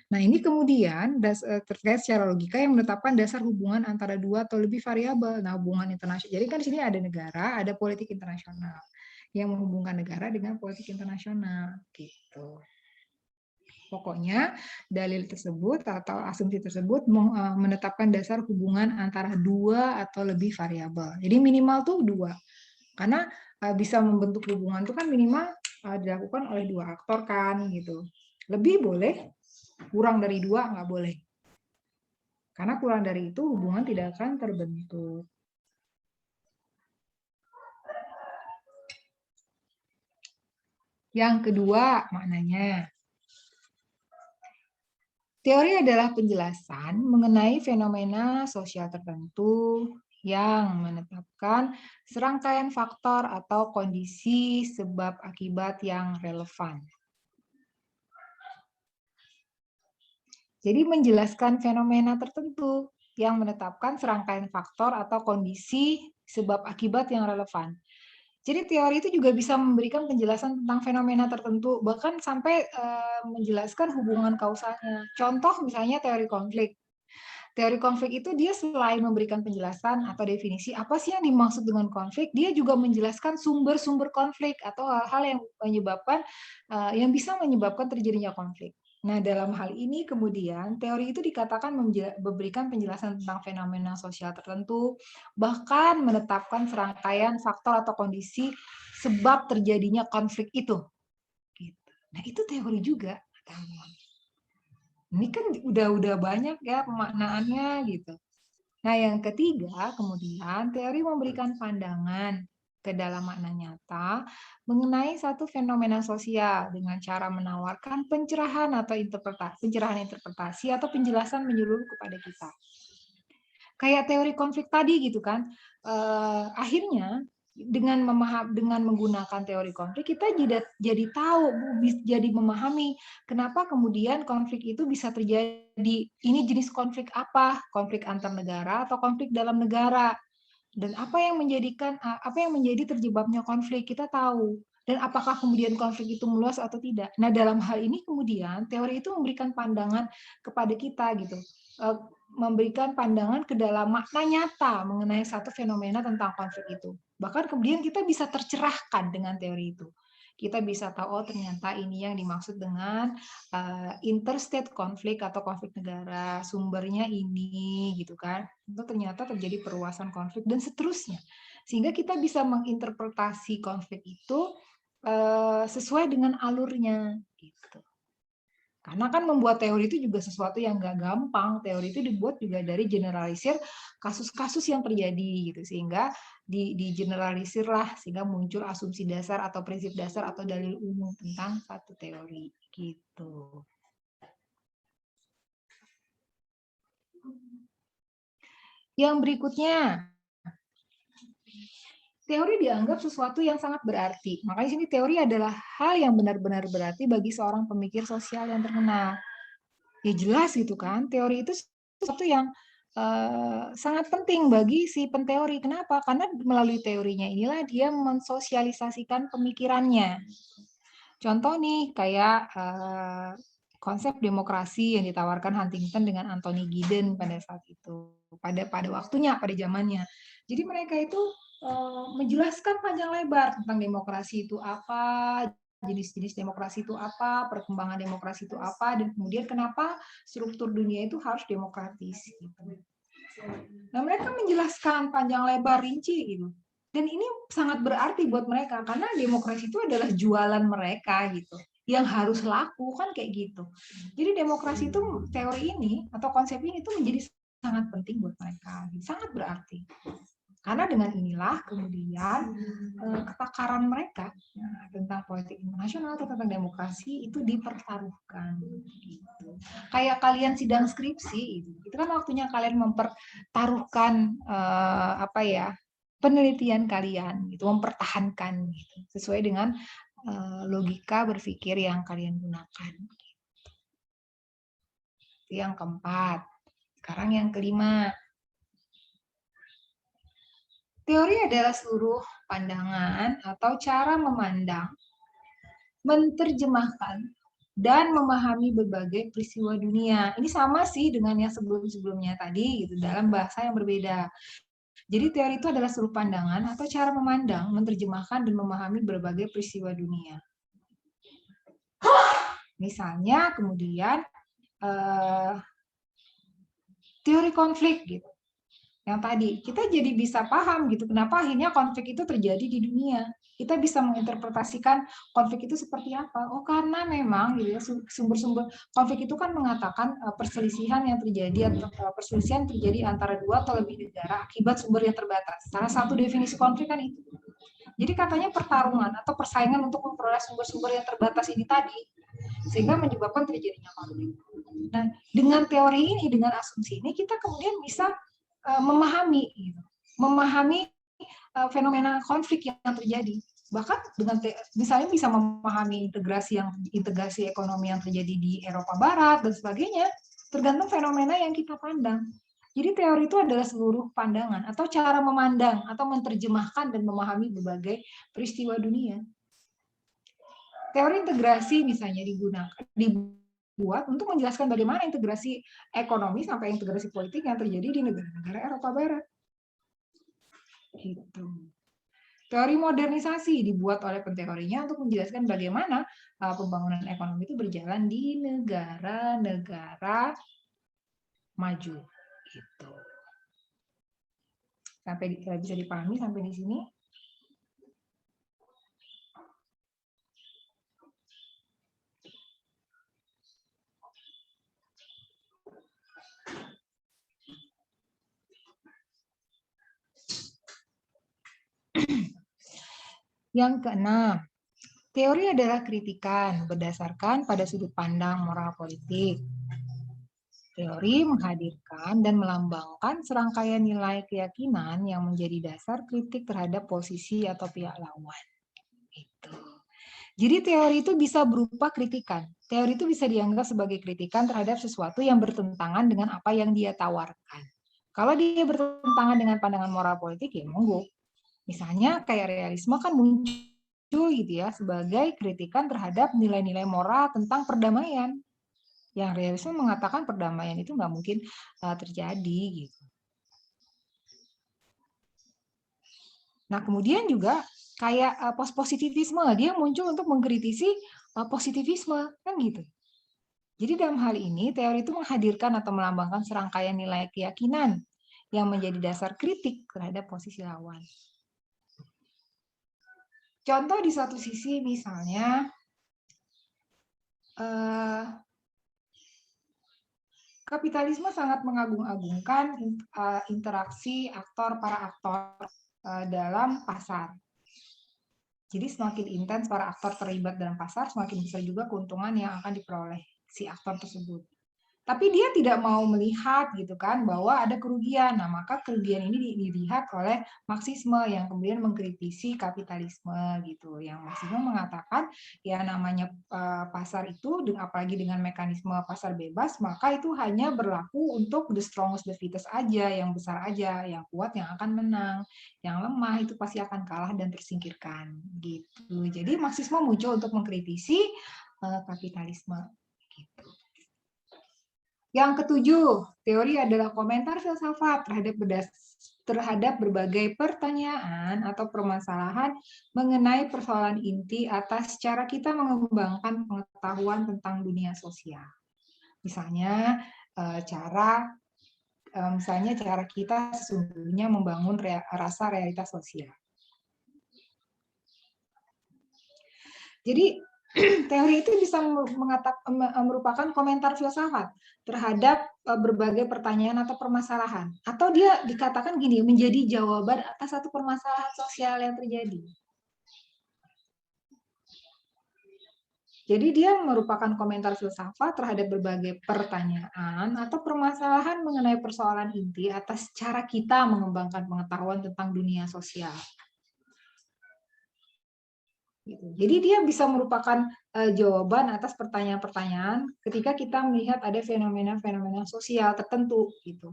Nah, ini kemudian terkait secara logika yang menetapkan dasar hubungan antara dua atau lebih variabel. Nah, hubungan internasional. Jadi kan di sini ada negara, ada politik internasional yang menghubungkan negara dengan politik internasional gitu. Pokoknya dalil tersebut atau asumsi tersebut menetapkan dasar hubungan antara dua atau lebih variabel. Jadi minimal tuh dua. Karena bisa membentuk hubungan itu kan minimal dilakukan oleh dua aktor kan gitu. Lebih boleh, kurang dari dua nggak boleh. Karena kurang dari itu hubungan tidak akan terbentuk. Yang kedua maknanya. Teori adalah penjelasan mengenai fenomena sosial tertentu yang menetapkan serangkaian faktor atau kondisi sebab akibat yang relevan. Jadi menjelaskan fenomena tertentu yang menetapkan serangkaian faktor atau kondisi sebab akibat yang relevan. Jadi teori itu juga bisa memberikan penjelasan tentang fenomena tertentu, bahkan sampai menjelaskan hubungan kausalnya. Contoh misalnya teori konflik. Teori konflik itu dia selain memberikan penjelasan atau definisi apa sih yang dimaksud dengan konflik, dia juga menjelaskan sumber-sumber konflik atau hal-hal yang bisa menyebabkan terjadinya konflik. Nah, dalam hal ini kemudian teori itu dikatakan memberikan penjelasan tentang fenomena sosial tertentu, bahkan menetapkan serangkaian faktor atau kondisi sebab terjadinya konflik itu. Nah, itu teori juga. Ini kan udah banyak ya pemaknaannya gitu. Nah, yang ketiga, kemudian teori memberikan pandangan ke dalam makna nyata mengenai satu fenomena sosial dengan cara menawarkan pencerahan atau interpretasi atau penjelasan menyeluruh kepada kita. Kayak teori konflik tadi gitu kan. Akhirnya dengan menggunakan teori konflik kita jadi tahu, jadi memahami kenapa kemudian konflik itu bisa terjadi. Ini jenis konflik apa? Konflik antar negara atau konflik dalam negara? Dan apa yang menjadi terjebaknya konflik kita tahu. Dan apakah kemudian konflik itu meluas atau tidak? Nah, dalam hal ini kemudian teori itu memberikan pandangan kepada kita gitu. Memberikan pandangan ke dalam makna nyata mengenai satu fenomena tentang konflik itu. Bahkan kemudian kita bisa tercerahkan dengan teori itu. Kita bisa tahu, oh ternyata ini yang dimaksud dengan interstate konflik atau konflik negara, sumbernya ini, gitu kan. Itu ternyata terjadi perluasan konflik dan seterusnya. Sehingga kita bisa menginterpretasi konflik itu sesuai dengan alurnya, gitu. Karena kan membuat teori itu juga sesuatu yang nggak gampang. Teori itu dibuat juga dari generalisir kasus-kasus yang terjadi gitu, sehingga digeneralisir lah sehingga muncul asumsi dasar atau prinsip dasar atau dalil umum tentang satu teori gitu. Yang berikutnya, teori dianggap sesuatu yang sangat berarti. Makanya sini teori adalah hal yang benar-benar berarti bagi seorang pemikir sosial yang terkenal. Ya jelas gitu kan, teori itu sesuatu yang sangat penting bagi si penteori. Kenapa? Karena melalui teorinya inilah dia mensosialisasikan pemikirannya. Contoh nih, kayak konsep demokrasi yang ditawarkan Huntington dengan Anthony Giddens pada saat itu, pada waktunya, pada zamannya. Jadi mereka itu menjelaskan panjang lebar tentang demokrasi itu apa, jenis-jenis demokrasi itu apa, perkembangan demokrasi itu apa, dan kemudian kenapa struktur dunia itu harus demokratis. Gitu. Nah, mereka menjelaskan panjang lebar, rinci gitu. Dan ini sangat berarti buat mereka karena demokrasi itu adalah jualan mereka gitu. Yang harus laku kan kayak gitu. Jadi demokrasi itu teori ini atau konsep ini itu menjadi sangat penting buat mereka, sangat berarti. Karena dengan inilah kemudian ketakaran mereka tentang politik internasional atau tentang demokrasi itu dipertaruhkan. Gitu. Kayak kalian sidang skripsi, itu kan waktunya kalian mempertaruhkan penelitian kalian, gitu, mempertahankan gitu, sesuai dengan logika berpikir yang kalian gunakan. Itu yang keempat. Sekarang yang kelima. Teori adalah seluruh pandangan atau cara memandang, menerjemahkan, dan memahami berbagai peristiwa dunia. Ini sama sih dengan yang sebelum-sebelumnya tadi, gitu, dalam bahasa yang berbeda. Jadi teori itu adalah seluruh pandangan atau cara memandang, menerjemahkan, dan memahami berbagai peristiwa dunia. Misalnya kemudian teori konflik gitu. Yang tadi kita jadi bisa paham gitu kenapa akhirnya konflik itu terjadi di dunia. Kita bisa menginterpretasikan konflik itu seperti apa. Oh, karena memang gitu ya, sumber-sumber konflik itu kan mengatakan perselisihan yang terjadi atau perselisihan terjadi antara dua atau lebih negara akibat sumber yang terbatas. Salah satu definisi konflik kan itu. Jadi katanya pertarungan atau persaingan untuk memperoleh sumber-sumber yang terbatas ini tadi sehingga menyebabkan terjadinya konflik. Nah, dengan teori ini, dengan asumsi ini kita kemudian bisa memahami fenomena konflik yang terjadi. Bahkan dengan misalnya bisa memahami integrasi ekonomi yang terjadi di Eropa Barat dan sebagainya, tergantung fenomena yang kita pandang. Jadi teori itu adalah seluruh pandangan atau cara memandang atau menerjemahkan dan memahami berbagai peristiwa dunia. Teori integrasi misalnya dibuat untuk menjelaskan bagaimana integrasi ekonomi sampai integrasi politik yang terjadi di negara-negara Eropa Barat. Gitu. Teori modernisasi dibuat oleh penteorinya untuk menjelaskan bagaimana pembangunan ekonomi itu berjalan di negara-negara maju. Gitu. Sampai bisa dipahami sampai di sini? Yang keenam, teori adalah kritikan berdasarkan pada sudut pandang moral politik. Teori menghadirkan dan melambangkan serangkaian nilai keyakinan yang menjadi dasar kritik terhadap posisi atau pihak lawan. Gitu. Jadi teori itu bisa berupa kritikan. Teori itu bisa dianggap sebagai kritikan terhadap sesuatu yang bertentangan dengan apa yang dia tawarkan. Kalau dia bertentangan dengan pandangan moral politik, ya monggo. Misalnya kayak realisme kan muncul gitu ya sebagai kritikan terhadap nilai-nilai moral tentang perdamaian. Yang realisme mengatakan perdamaian itu nggak mungkin terjadi gitu. Nah kemudian juga kayak positivisme, dia muncul untuk mengkritisi positivisme kan gitu. Jadi dalam hal ini teori itu menghadirkan atau melambangkan serangkaian nilai keyakinan yang menjadi dasar kritik terhadap posisi lawan. Contoh di satu sisi misalnya kapitalisme sangat mengagung-agungkan interaksi para aktor dalam pasar. Jadi semakin intens para aktor terlibat dalam pasar, semakin besar juga keuntungan yang akan diperoleh si aktor tersebut. Tapi dia tidak mau melihat gitu kan bahwa ada kerugian. Nah, maka kerugian ini dilihat oleh Marxisme yang kemudian mengkritisi kapitalisme gitu. Yang Marxisme mengatakan ya namanya pasar itu apalagi dengan mekanisme pasar bebas, maka itu hanya berlaku untuk the strongest the fittest aja, yang besar aja, yang kuat yang akan menang, yang lemah itu pasti akan kalah dan tersingkirkan gitu. Jadi Marxisme muncul untuk mengkritisi kapitalisme gitu. Yang ketujuh, teori adalah komentar filsafat terhadap berbagai pertanyaan atau permasalahan mengenai persoalan inti atas cara kita mengembangkan pengetahuan tentang dunia sosial. Misalnya cara kita sesungguhnya membangun rasa realitas sosial. Jadi teori itu bisa merupakan komentar filsafat terhadap berbagai pertanyaan atau permasalahan. Atau dia dikatakan gini, menjadi jawaban atas satu permasalahan sosial yang terjadi. Jadi dia merupakan komentar filsafat terhadap berbagai pertanyaan atau permasalahan mengenai persoalan inti atas cara kita mengembangkan pengetahuan tentang dunia sosial. Jadi dia bisa merupakan jawaban atas pertanyaan-pertanyaan ketika kita melihat ada fenomena-fenomena sosial tertentu gitu.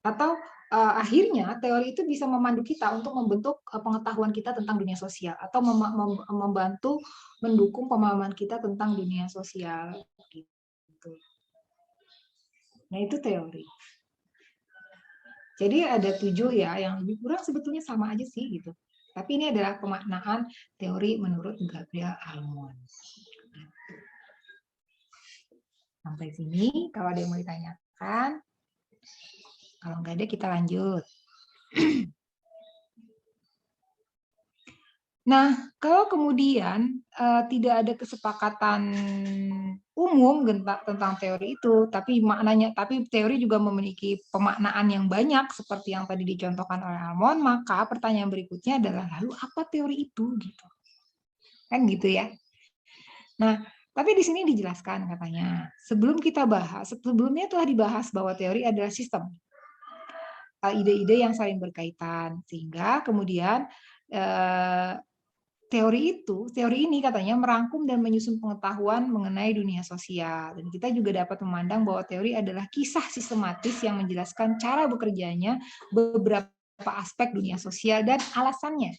Atau akhirnya teori itu bisa memandu kita untuk membentuk pengetahuan kita tentang dunia sosial atau membantu mendukung pemahaman kita tentang dunia sosial gitu. Nah, itu teori. Jadi ada 7 ya, yang lebih kurang sebetulnya sama aja sih gitu. Tapi ini adalah pemaknaan teori menurut Gabriel Almond. Sampai sini, kalau ada yang mau ditanyakan. Kalau nggak ada, kita lanjut. Nah, kalau kemudian tidak ada kesepakatan umum tentang teori itu, tapi teori juga memiliki pemaknaan yang banyak seperti yang tadi dicontohkan oleh Almond, maka pertanyaan berikutnya adalah lalu apa teori itu gitu. Kan gitu ya. Nah, tapi di sini dijelaskan katanya, sebelumnya telah dibahas bahwa teori adalah sistem ide-ide yang saling berkaitan, sehingga kemudian teori ini katanya merangkum dan menyusun pengetahuan mengenai dunia sosial. Dan kita juga dapat memandang bahwa teori adalah kisah sistematis yang menjelaskan cara bekerjanya beberapa aspek dunia sosial dan alasannya.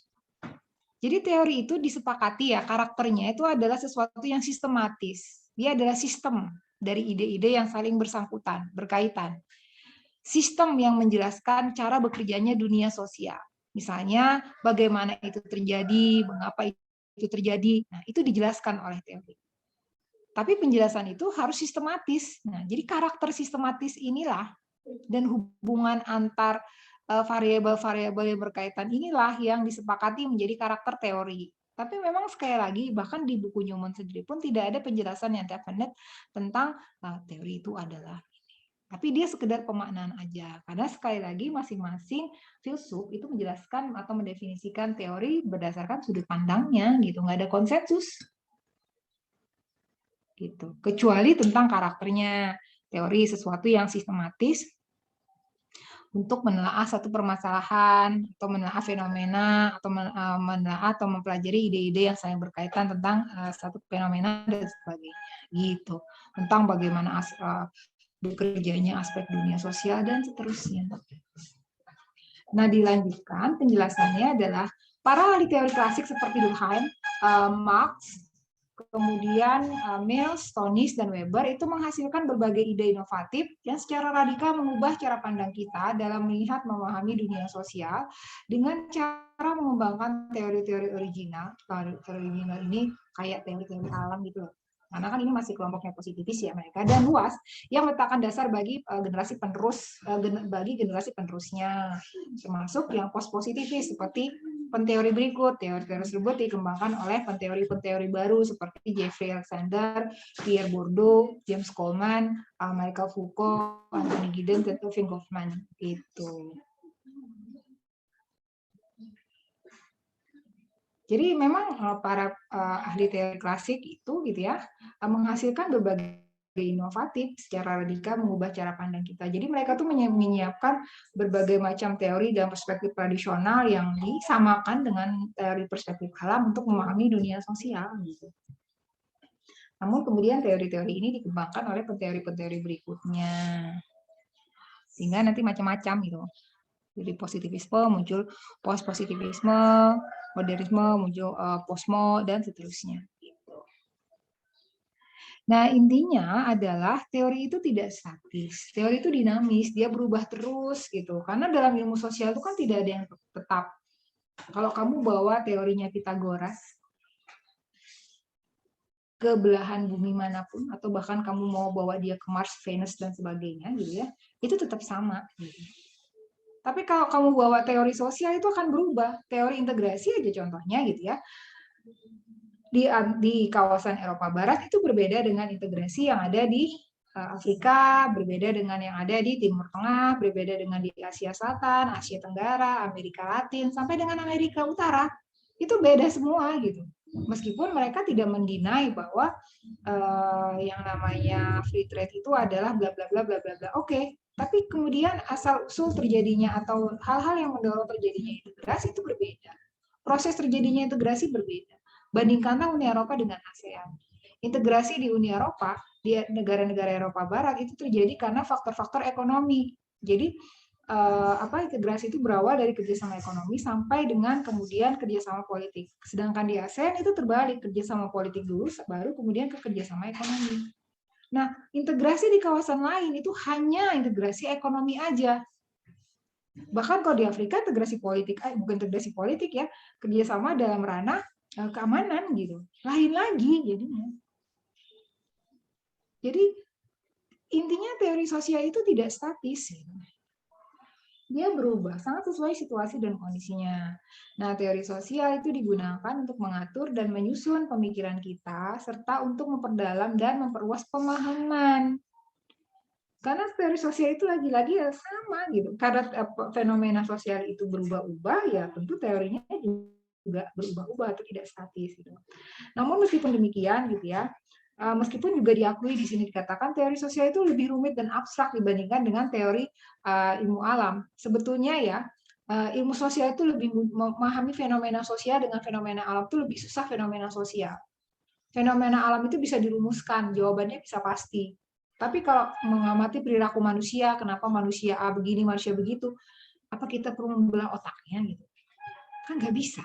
Jadi teori itu disepakati ya, karakternya itu adalah sesuatu yang sistematis. Dia adalah sistem dari ide-ide yang saling bersangkutan, berkaitan. Sistem yang menjelaskan cara bekerjanya dunia sosial. Misalnya bagaimana itu terjadi, mengapa itu terjadi. Nah, itu dijelaskan oleh teori. Tapi penjelasan itu harus sistematis. Nah, jadi karakter sistematis inilah dan hubungan antar variabel-variabel yang berkaitan inilah yang disepakati menjadi karakter teori. Tapi memang sekali lagi, bahkan di buku Newman sendiri pun tidak ada penjelasan yang definite tentang teori itu adalah. Tapi dia sekedar pemaknaan aja. Karena sekali lagi masing-masing filsuf itu menjelaskan atau mendefinisikan teori berdasarkan sudut pandangnya gitu, nggak ada konsensus. Gitu. Kecuali tentang karakternya. Teori sesuatu yang sistematis untuk menelaah satu permasalahan atau menelaah fenomena atau menelaah atau mempelajari ide-ide yang saling berkaitan tentang satu fenomena dan sebagainya. Gitu. Tentang bagaimana bekerjanya aspek dunia sosial dan seterusnya. Nah, dilanjutkan penjelasannya adalah para ahli teori klasik seperti Durkheim, Marx, kemudian Mill, Stonis, dan Weber itu menghasilkan berbagai ide inovatif yang secara radikal mengubah cara pandang kita dalam melihat memahami dunia sosial dengan cara mengembangkan teori-teori original. Teori original ini kayak teori-teori alam gitu loh. Karena kan ini masih kelompoknya positivis ya mereka, dan luas yang meletakkan dasar bagi generasi penerusnya, termasuk yang post positivis seperti penteori berikut. Teori-teori tersebut dikembangkan oleh penteori-penteori baru seperti Jeffrey Alexander, Pierre Bourdieu, James Coleman, Michael Foucault, Anthony Giddens, dan Irving Goffman gitu. Jadi memang para ahli teori klasik itu gitu ya menghasilkan berbagai inovatif secara radikal mengubah cara pandang kita. Jadi mereka tuh menyiapkan berbagai macam teori dan perspektif tradisional yang disamakan dengan teori perspektif alam untuk memahami dunia sosial gitu. Namun kemudian teori-teori ini dikembangkan oleh penteori-penteori berikutnya. Sehingga nanti macam-macam gitu. Jadi positivisme muncul post-positivisme, modernisme muncul postmo, dan seterusnya. Nah, intinya adalah teori itu tidak statis. Teori itu dinamis, dia berubah terus gitu. Karena dalam ilmu sosial itu kan tidak ada yang tetap. Kalau kamu bawa teorinya Pythagoras ke belahan bumi manapun, atau bahkan kamu mau bawa dia ke Mars, Venus, dan sebagainya, gitu ya, itu tetap sama. Gitu. Tapi kalau kamu bawa teori sosial itu akan berubah. Teori integrasi aja contohnya gitu ya. di kawasan Eropa Barat itu berbeda dengan integrasi yang ada di Afrika, berbeda dengan yang ada di Timur Tengah, berbeda dengan di Asia Selatan, Asia Tenggara, Amerika Latin, sampai dengan Amerika Utara. Itu beda semua gitu. Meskipun mereka tidak mendinai bahwa yang namanya free trade itu adalah bla bla bla bla bla bla. Oke, tapi kemudian asal usul terjadinya atau hal-hal yang mendorong terjadinya integrasi itu berbeda. Proses terjadinya integrasi berbeda. Bandingkanlah Uni Eropa dengan ASEAN. Integrasi di Uni Eropa, di negara-negara Eropa Barat itu terjadi karena faktor-faktor ekonomi. Jadi integrasi itu berawal dari kerjasama ekonomi sampai dengan kemudian kerjasama politik. Sedangkan di ASEAN itu terbalik, kerjasama politik dulu, baru kemudian ke kerjasama ekonomi. Nah, integrasi di kawasan lain itu hanya integrasi ekonomi aja. Bahkan kalau di Afrika integrasi politik, bukan integrasi politik ya, kerjasama dalam ranah keamanan gitu. Lain lagi jadinya. Jadi intinya teori sosial itu tidak statis. Dia berubah, sangat sesuai situasi dan kondisinya. Nah, teori sosial itu digunakan untuk mengatur dan menyusun pemikiran kita, serta untuk memperdalam dan memperluas pemahaman. Karena teori sosial itu lagi-lagi ya sama gitu. Karena fenomena sosial itu berubah-ubah, ya tentu teorinya juga berubah-ubah atau tidak statis gitu. Namun meskipun demikian gitu ya, meskipun juga diakui di sini dikatakan teori sosial itu lebih rumit dan abstrak dibandingkan dengan teori ilmu alam. Sebetulnya ya, ilmu sosial itu lebih memahami fenomena sosial dengan fenomena alam itu lebih susah fenomena sosial. Fenomena alam itu bisa dirumuskan, jawabannya bisa pasti. Tapi kalau mengamati perilaku manusia, kenapa manusia A begini, manusia begitu, apa kita perlu membelah otaknya gitu? Kan nggak bisa.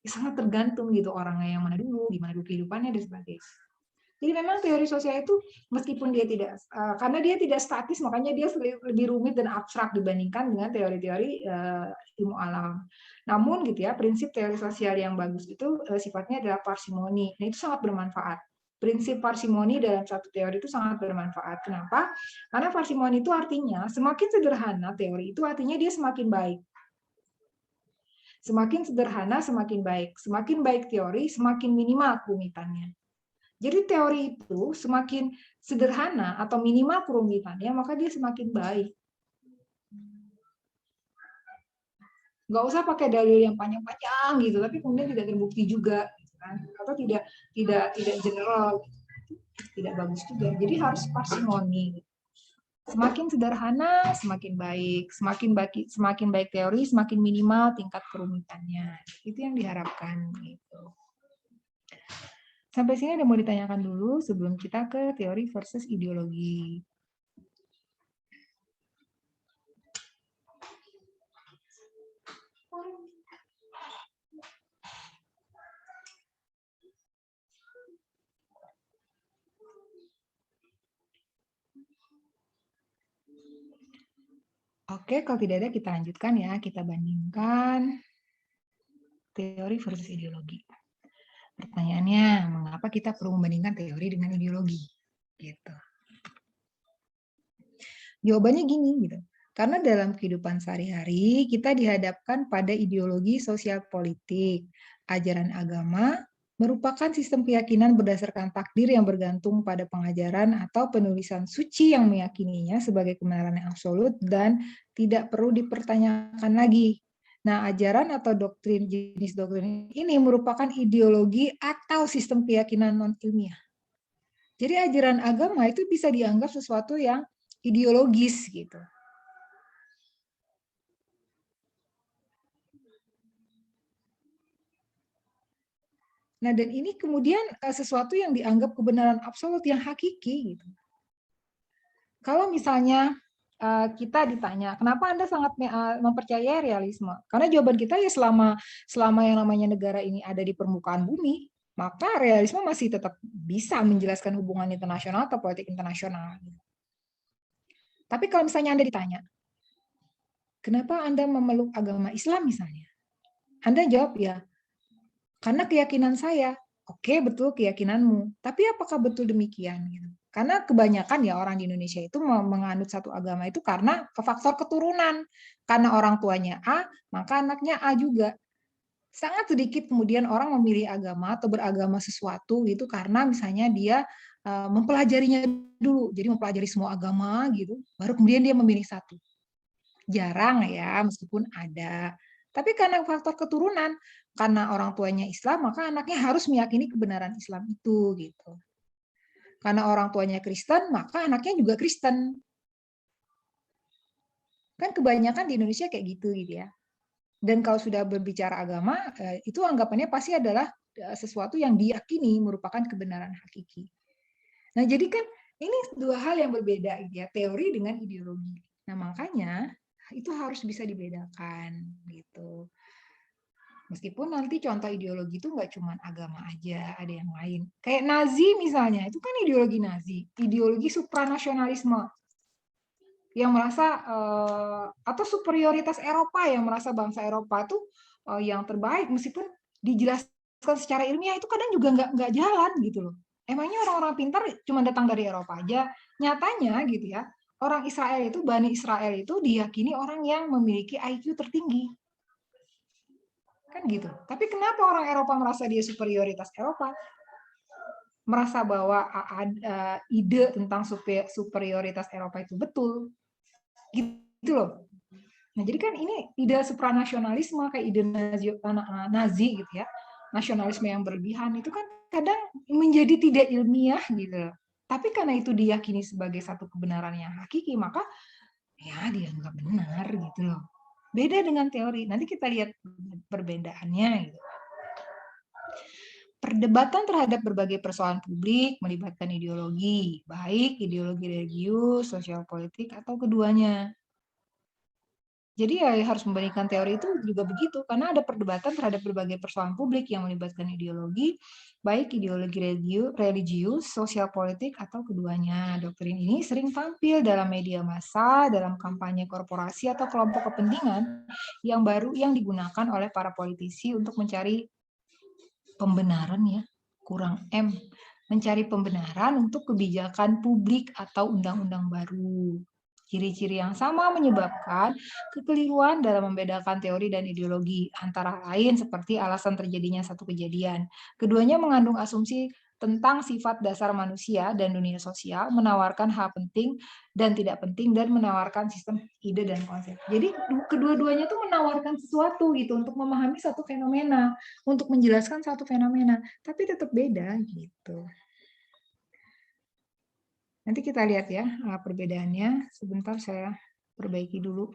Sangat tergantung gitu orangnya yang mana dulu, gimana dulu kehidupannya dan sebagainya. Jadi memang teori sosial itu meskipun dia tidak, karena dia tidak statis, makanya dia lebih rumit dan abstrak dibandingkan dengan teori-teori ilmu alam. Namun gitu ya, prinsip teori sosial yang bagus itu sifatnya adalah parsimoni. Nah itu sangat bermanfaat. Prinsip parsimoni dalam satu teori itu sangat bermanfaat. Kenapa? Karena parsimoni itu artinya semakin sederhana teori itu artinya dia semakin baik. Semakin sederhana, semakin baik. Semakin baik teori, semakin minimal kerumitannya. Jadi teori itu semakin sederhana atau minimal kerumitannya, maka dia semakin baik. Nggak usah pakai dalil yang panjang-panjang gitu, tapi kemudian tidak terbukti juga, atau tidak general, tidak bagus juga. Jadi harus parsimoni. Semakin sederhana, semakin baik. Semakin baik teori, semakin minimal tingkat kerumitannya. Itu yang diharapkan. Gitu. Sampai sini ada mau ditanyakan dulu sebelum kita ke teori versus ideologi. Oke, kalau tidak ada kita lanjutkan ya. Kita bandingkan teori versus ideologi. Pertanyaannya, mengapa kita perlu membandingkan teori dengan ideologi? Gitu. Jawabannya gini, gitu. Karena dalam kehidupan sehari-hari kita dihadapkan pada ideologi sosial politik, ajaran agama, merupakan sistem keyakinan berdasarkan takdir yang bergantung pada pengajaran atau penulisan suci yang meyakininya sebagai kebenaran yang absolut dan tidak perlu dipertanyakan lagi. Nah, ajaran atau jenis doktrin ini merupakan ideologi atau sistem keyakinan non-ilmiah. Jadi ajaran agama itu bisa dianggap sesuatu yang ideologis gitu. Nah, dan ini kemudian sesuatu yang dianggap kebenaran absolut yang hakiki gitu. Kalau misalnya kita ditanya, kenapa Anda sangat mempercayai realisme? Karena jawaban kita ya selama yang namanya negara ini ada di permukaan bumi, maka realisme masih tetap bisa menjelaskan hubungan internasional atau politik internasional. Tapi kalau misalnya Anda ditanya, kenapa Anda memeluk agama Islam misalnya? Anda jawab ya, karena keyakinan saya. Oke, betul keyakinanmu. Tapi apakah betul demikian? Karena kebanyakan ya orang di Indonesia itu menganut satu agama itu karena faktor keturunan. Karena orang tuanya A, maka anaknya A juga. Sangat sedikit kemudian orang memilih agama atau beragama sesuatu gitu karena misalnya dia mempelajarinya dulu. Jadi mempelajari semua agama gitu, baru kemudian dia memilih satu. Jarang ya, meskipun ada. Tapi karena faktor keturunan, karena orang tuanya Islam, maka anaknya harus meyakini kebenaran Islam itu gitu. Karena orang tuanya Kristen, maka anaknya juga Kristen. Kan kebanyakan di Indonesia kayak gitu ya. Dan kalau sudah berbicara agama, itu anggapannya pasti adalah sesuatu yang diyakini merupakan kebenaran hakiki. Nah, jadi kan ini dua hal yang berbeda ya, teori dengan ideologi. Nah, makanya itu harus bisa dibedakan gitu. Meskipun nanti contoh ideologi itu nggak cuma agama aja, ada yang lain. Kayak Nazi misalnya, itu kan ideologi Nazi, ideologi supranasionalisme yang merasa atau superioritas Eropa yang merasa bangsa Eropa itu yang terbaik, meskipun dijelaskan secara ilmiah itu kadang juga nggak jalan gitu loh. Emangnya orang-orang pintar cuma datang dari Eropa aja? Nyatanya gitu ya, orang Israel itu, Bani Israel itu diyakini orang yang memiliki IQ tertinggi. Kan gitu. Tapi kenapa orang Eropa merasa dia superioritas Eropa? Merasa bahwa ide tentang superioritas Eropa itu betul. Gitu loh. Nah, jadi kan ini ide supranasionalisme kayak ide Nazi gitu ya. Nasionalisme yang berlebihan itu kan kadang menjadi tidak ilmiah gitu. Tapi karena itu diyakini sebagai satu kebenaran yang hakiki, maka ya dianggap benar gitu loh. Beda dengan teori. Nanti kita lihat perbedaannya gitu. Perdebatan terhadap berbagai persoalan publik melibatkan ideologi, baik ideologi religius, sosial politik, atau keduanya. Jadi ya harus membandingkan teori itu juga begitu, karena ada perdebatan terhadap berbagai persoalan publik yang melibatkan ideologi, baik ideologi religius, sosial politik, atau keduanya. Doktrin ini sering tampil dalam media massa, dalam kampanye korporasi atau kelompok kepentingan yang baru yang digunakan oleh para politisi untuk mencari pembenaran ya, kurang M, mencari pembenaran untuk kebijakan publik atau undang-undang baru. Ciri-ciri yang sama menyebabkan kekeliruan dalam membedakan teori dan ideologi, antara lain seperti alasan terjadinya satu kejadian. Keduanya mengandung asumsi tentang sifat dasar manusia dan dunia sosial, menawarkan hal penting dan tidak penting, dan menawarkan sistem ide dan konsep. Jadi kedua-duanya tuh menawarkan sesuatu gitu untuk memahami satu fenomena, untuk menjelaskan satu fenomena, tapi tetap beda gitu. Nanti kita lihat ya perbedaannya. Sebentar saya perbaiki dulu.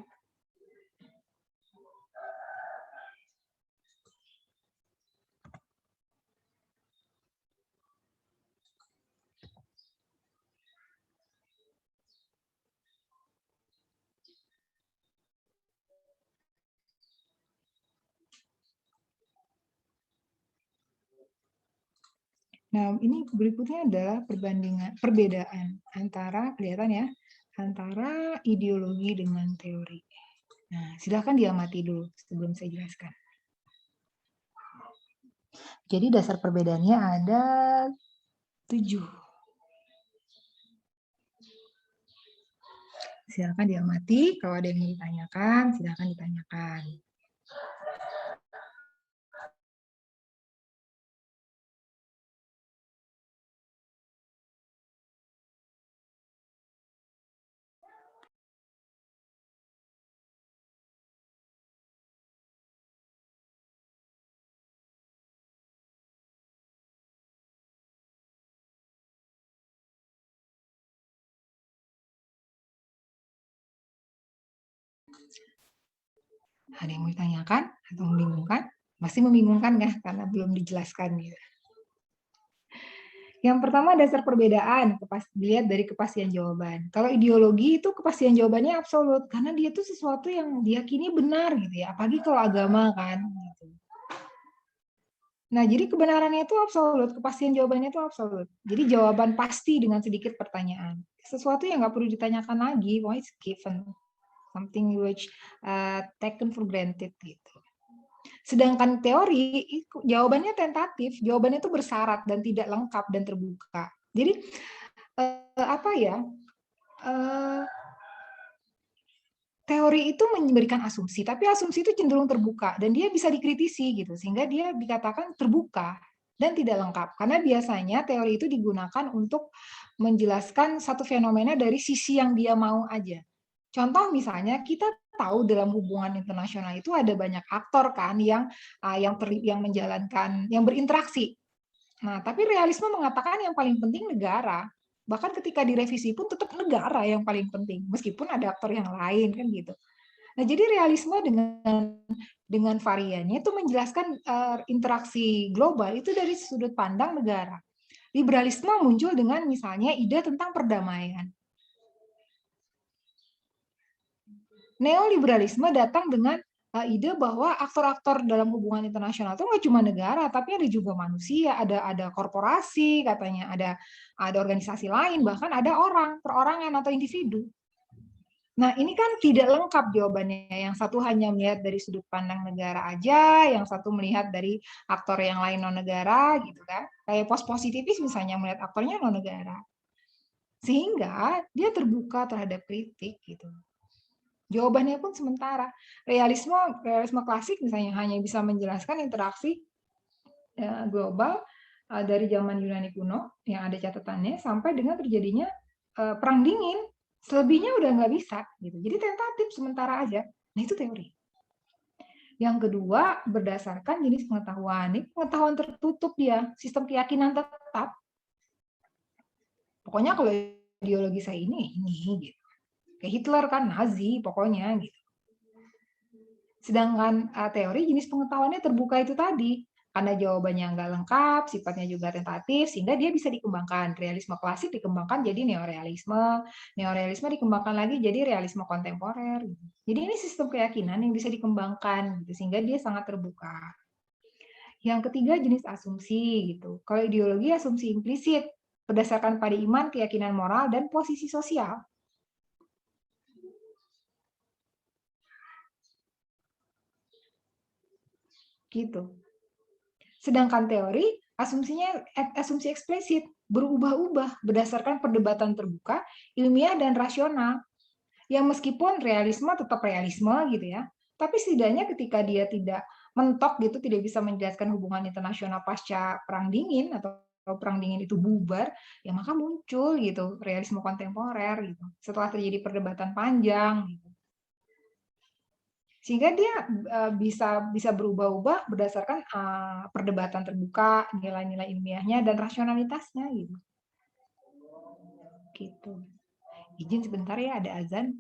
Nah, ini berikutnya adalah perbedaan antara, kelihatan ya, antara ideologi dengan teori. Nah, silakan diamati dulu sebelum saya jelaskan. Jadi dasar perbedaannya ada 7. Silakan diamati, kalau ada yang ingin ditanyakan, silakan ditanyakan. Ada yang mau ditanyakan atau membingungkan? Pasti membingungkan ya, karena belum dijelaskan. Ya. Yang pertama dasar perbedaan, dilihat dari kepastian jawaban. Kalau ideologi itu kepastian jawabannya absolut, karena dia itu sesuatu yang diyakini benar gitu ya, apalagi kalau agama kan. Gitu. Nah, jadi kebenarannya itu absolut, kepastian jawabannya itu absolut. Jadi jawaban pasti dengan sedikit pertanyaan. Sesuatu yang nggak perlu ditanyakan lagi, pokoknya it's given. Something which taken for granted gitu. Sedangkan teori jawabannya tentatif, jawabannya itu bersyarat dan tidak lengkap dan terbuka. Jadi apa ya? teori itu memberikan asumsi, tapi asumsi itu cenderung terbuka dan dia bisa dikritisi gitu, sehingga dia dikatakan terbuka dan tidak lengkap. Karena biasanya teori itu digunakan untuk menjelaskan satu fenomena dari sisi yang dia mau aja. Contoh misalnya kita tahu dalam hubungan internasional itu ada banyak aktor kan yang menjalankan, yang berinteraksi. Nah, tapi realisme mengatakan yang paling penting negara. Bahkan ketika direvisi pun tetap negara yang paling penting, meskipun ada aktor yang lain kan gitu. Nah, jadi realisme dengan variannya itu menjelaskan interaksi global itu dari sudut pandang negara. Liberalisme muncul dengan misalnya ide tentang perdamaian. Neoliberalisme datang dengan ide bahwa aktor-aktor dalam hubungan internasional itu nggak cuma negara, tapi ada juga manusia, ada korporasi, katanya ada organisasi lain, bahkan ada orang, perorangan atau individu. Nah, ini kan tidak lengkap jawabannya. Yang satu hanya melihat dari sudut pandang negara aja, yang satu melihat dari aktor yang lain non-negara, gitu kan. Kayak post-positivis misalnya melihat aktornya non-negara. Sehingga dia terbuka terhadap kritik gitu. Jawabannya pun sementara. Realisme klasik misalnya hanya bisa menjelaskan interaksi global dari zaman Yunani kuno yang ada catatannya sampai dengan terjadinya perang dingin. Selebihnya udah nggak bisa gitu. Jadi tentatif sementara aja. Nah, itu teori. Yang kedua, berdasarkan jenis pengetahuan. Ini pengetahuan tertutup dia, sistem keyakinan tetap. Pokoknya kalau ideologi saya ini gitu. Kayak Hitler kan Nazi pokoknya gitu. Sedangkan teori jenis pengetahuannya terbuka itu tadi. Karena jawabannya nggak lengkap, sifatnya juga tentatif, sehingga dia bisa dikembangkan. Realisme klasik dikembangkan jadi neorealisme. Neorealisme dikembangkan lagi jadi realisme kontemporer. Jadi ini sistem keyakinan yang bisa dikembangkan, gitu, sehingga dia sangat terbuka. Yang ketiga jenis asumsi. Gitu. Kalau ideologi asumsi implisit, berdasarkan pada iman, keyakinan moral, dan posisi sosial. Gitu. Sedangkan teori asumsinya asumsi eksplisit, berubah-ubah berdasarkan perdebatan terbuka, ilmiah dan rasional. Yang meskipun realisme tetap realisme gitu ya, tapi setidaknya ketika dia tidak mentok gitu, tidak bisa menjelaskan hubungan internasional pasca perang dingin atau perang dingin itu bubar, ya maka muncul gitu realisme kontemporer gitu. Setelah terjadi perdebatan panjang gitu. Sehingga dia bisa berubah-ubah berdasarkan perdebatan terbuka, nilai-nilai ilmiahnya dan rasionalitasnya gitu. Gitu. Izin sebentar ya, ada azan.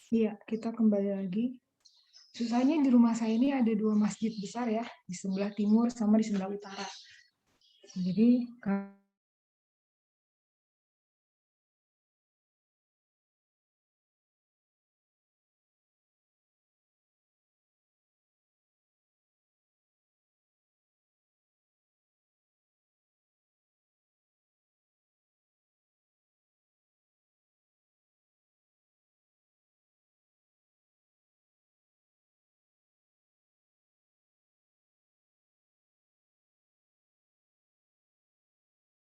Iya, kita kembali lagi. Susahnya di rumah saya ini ada 2 masjid besar ya, di sebelah timur sama di sebelah utara. Jadi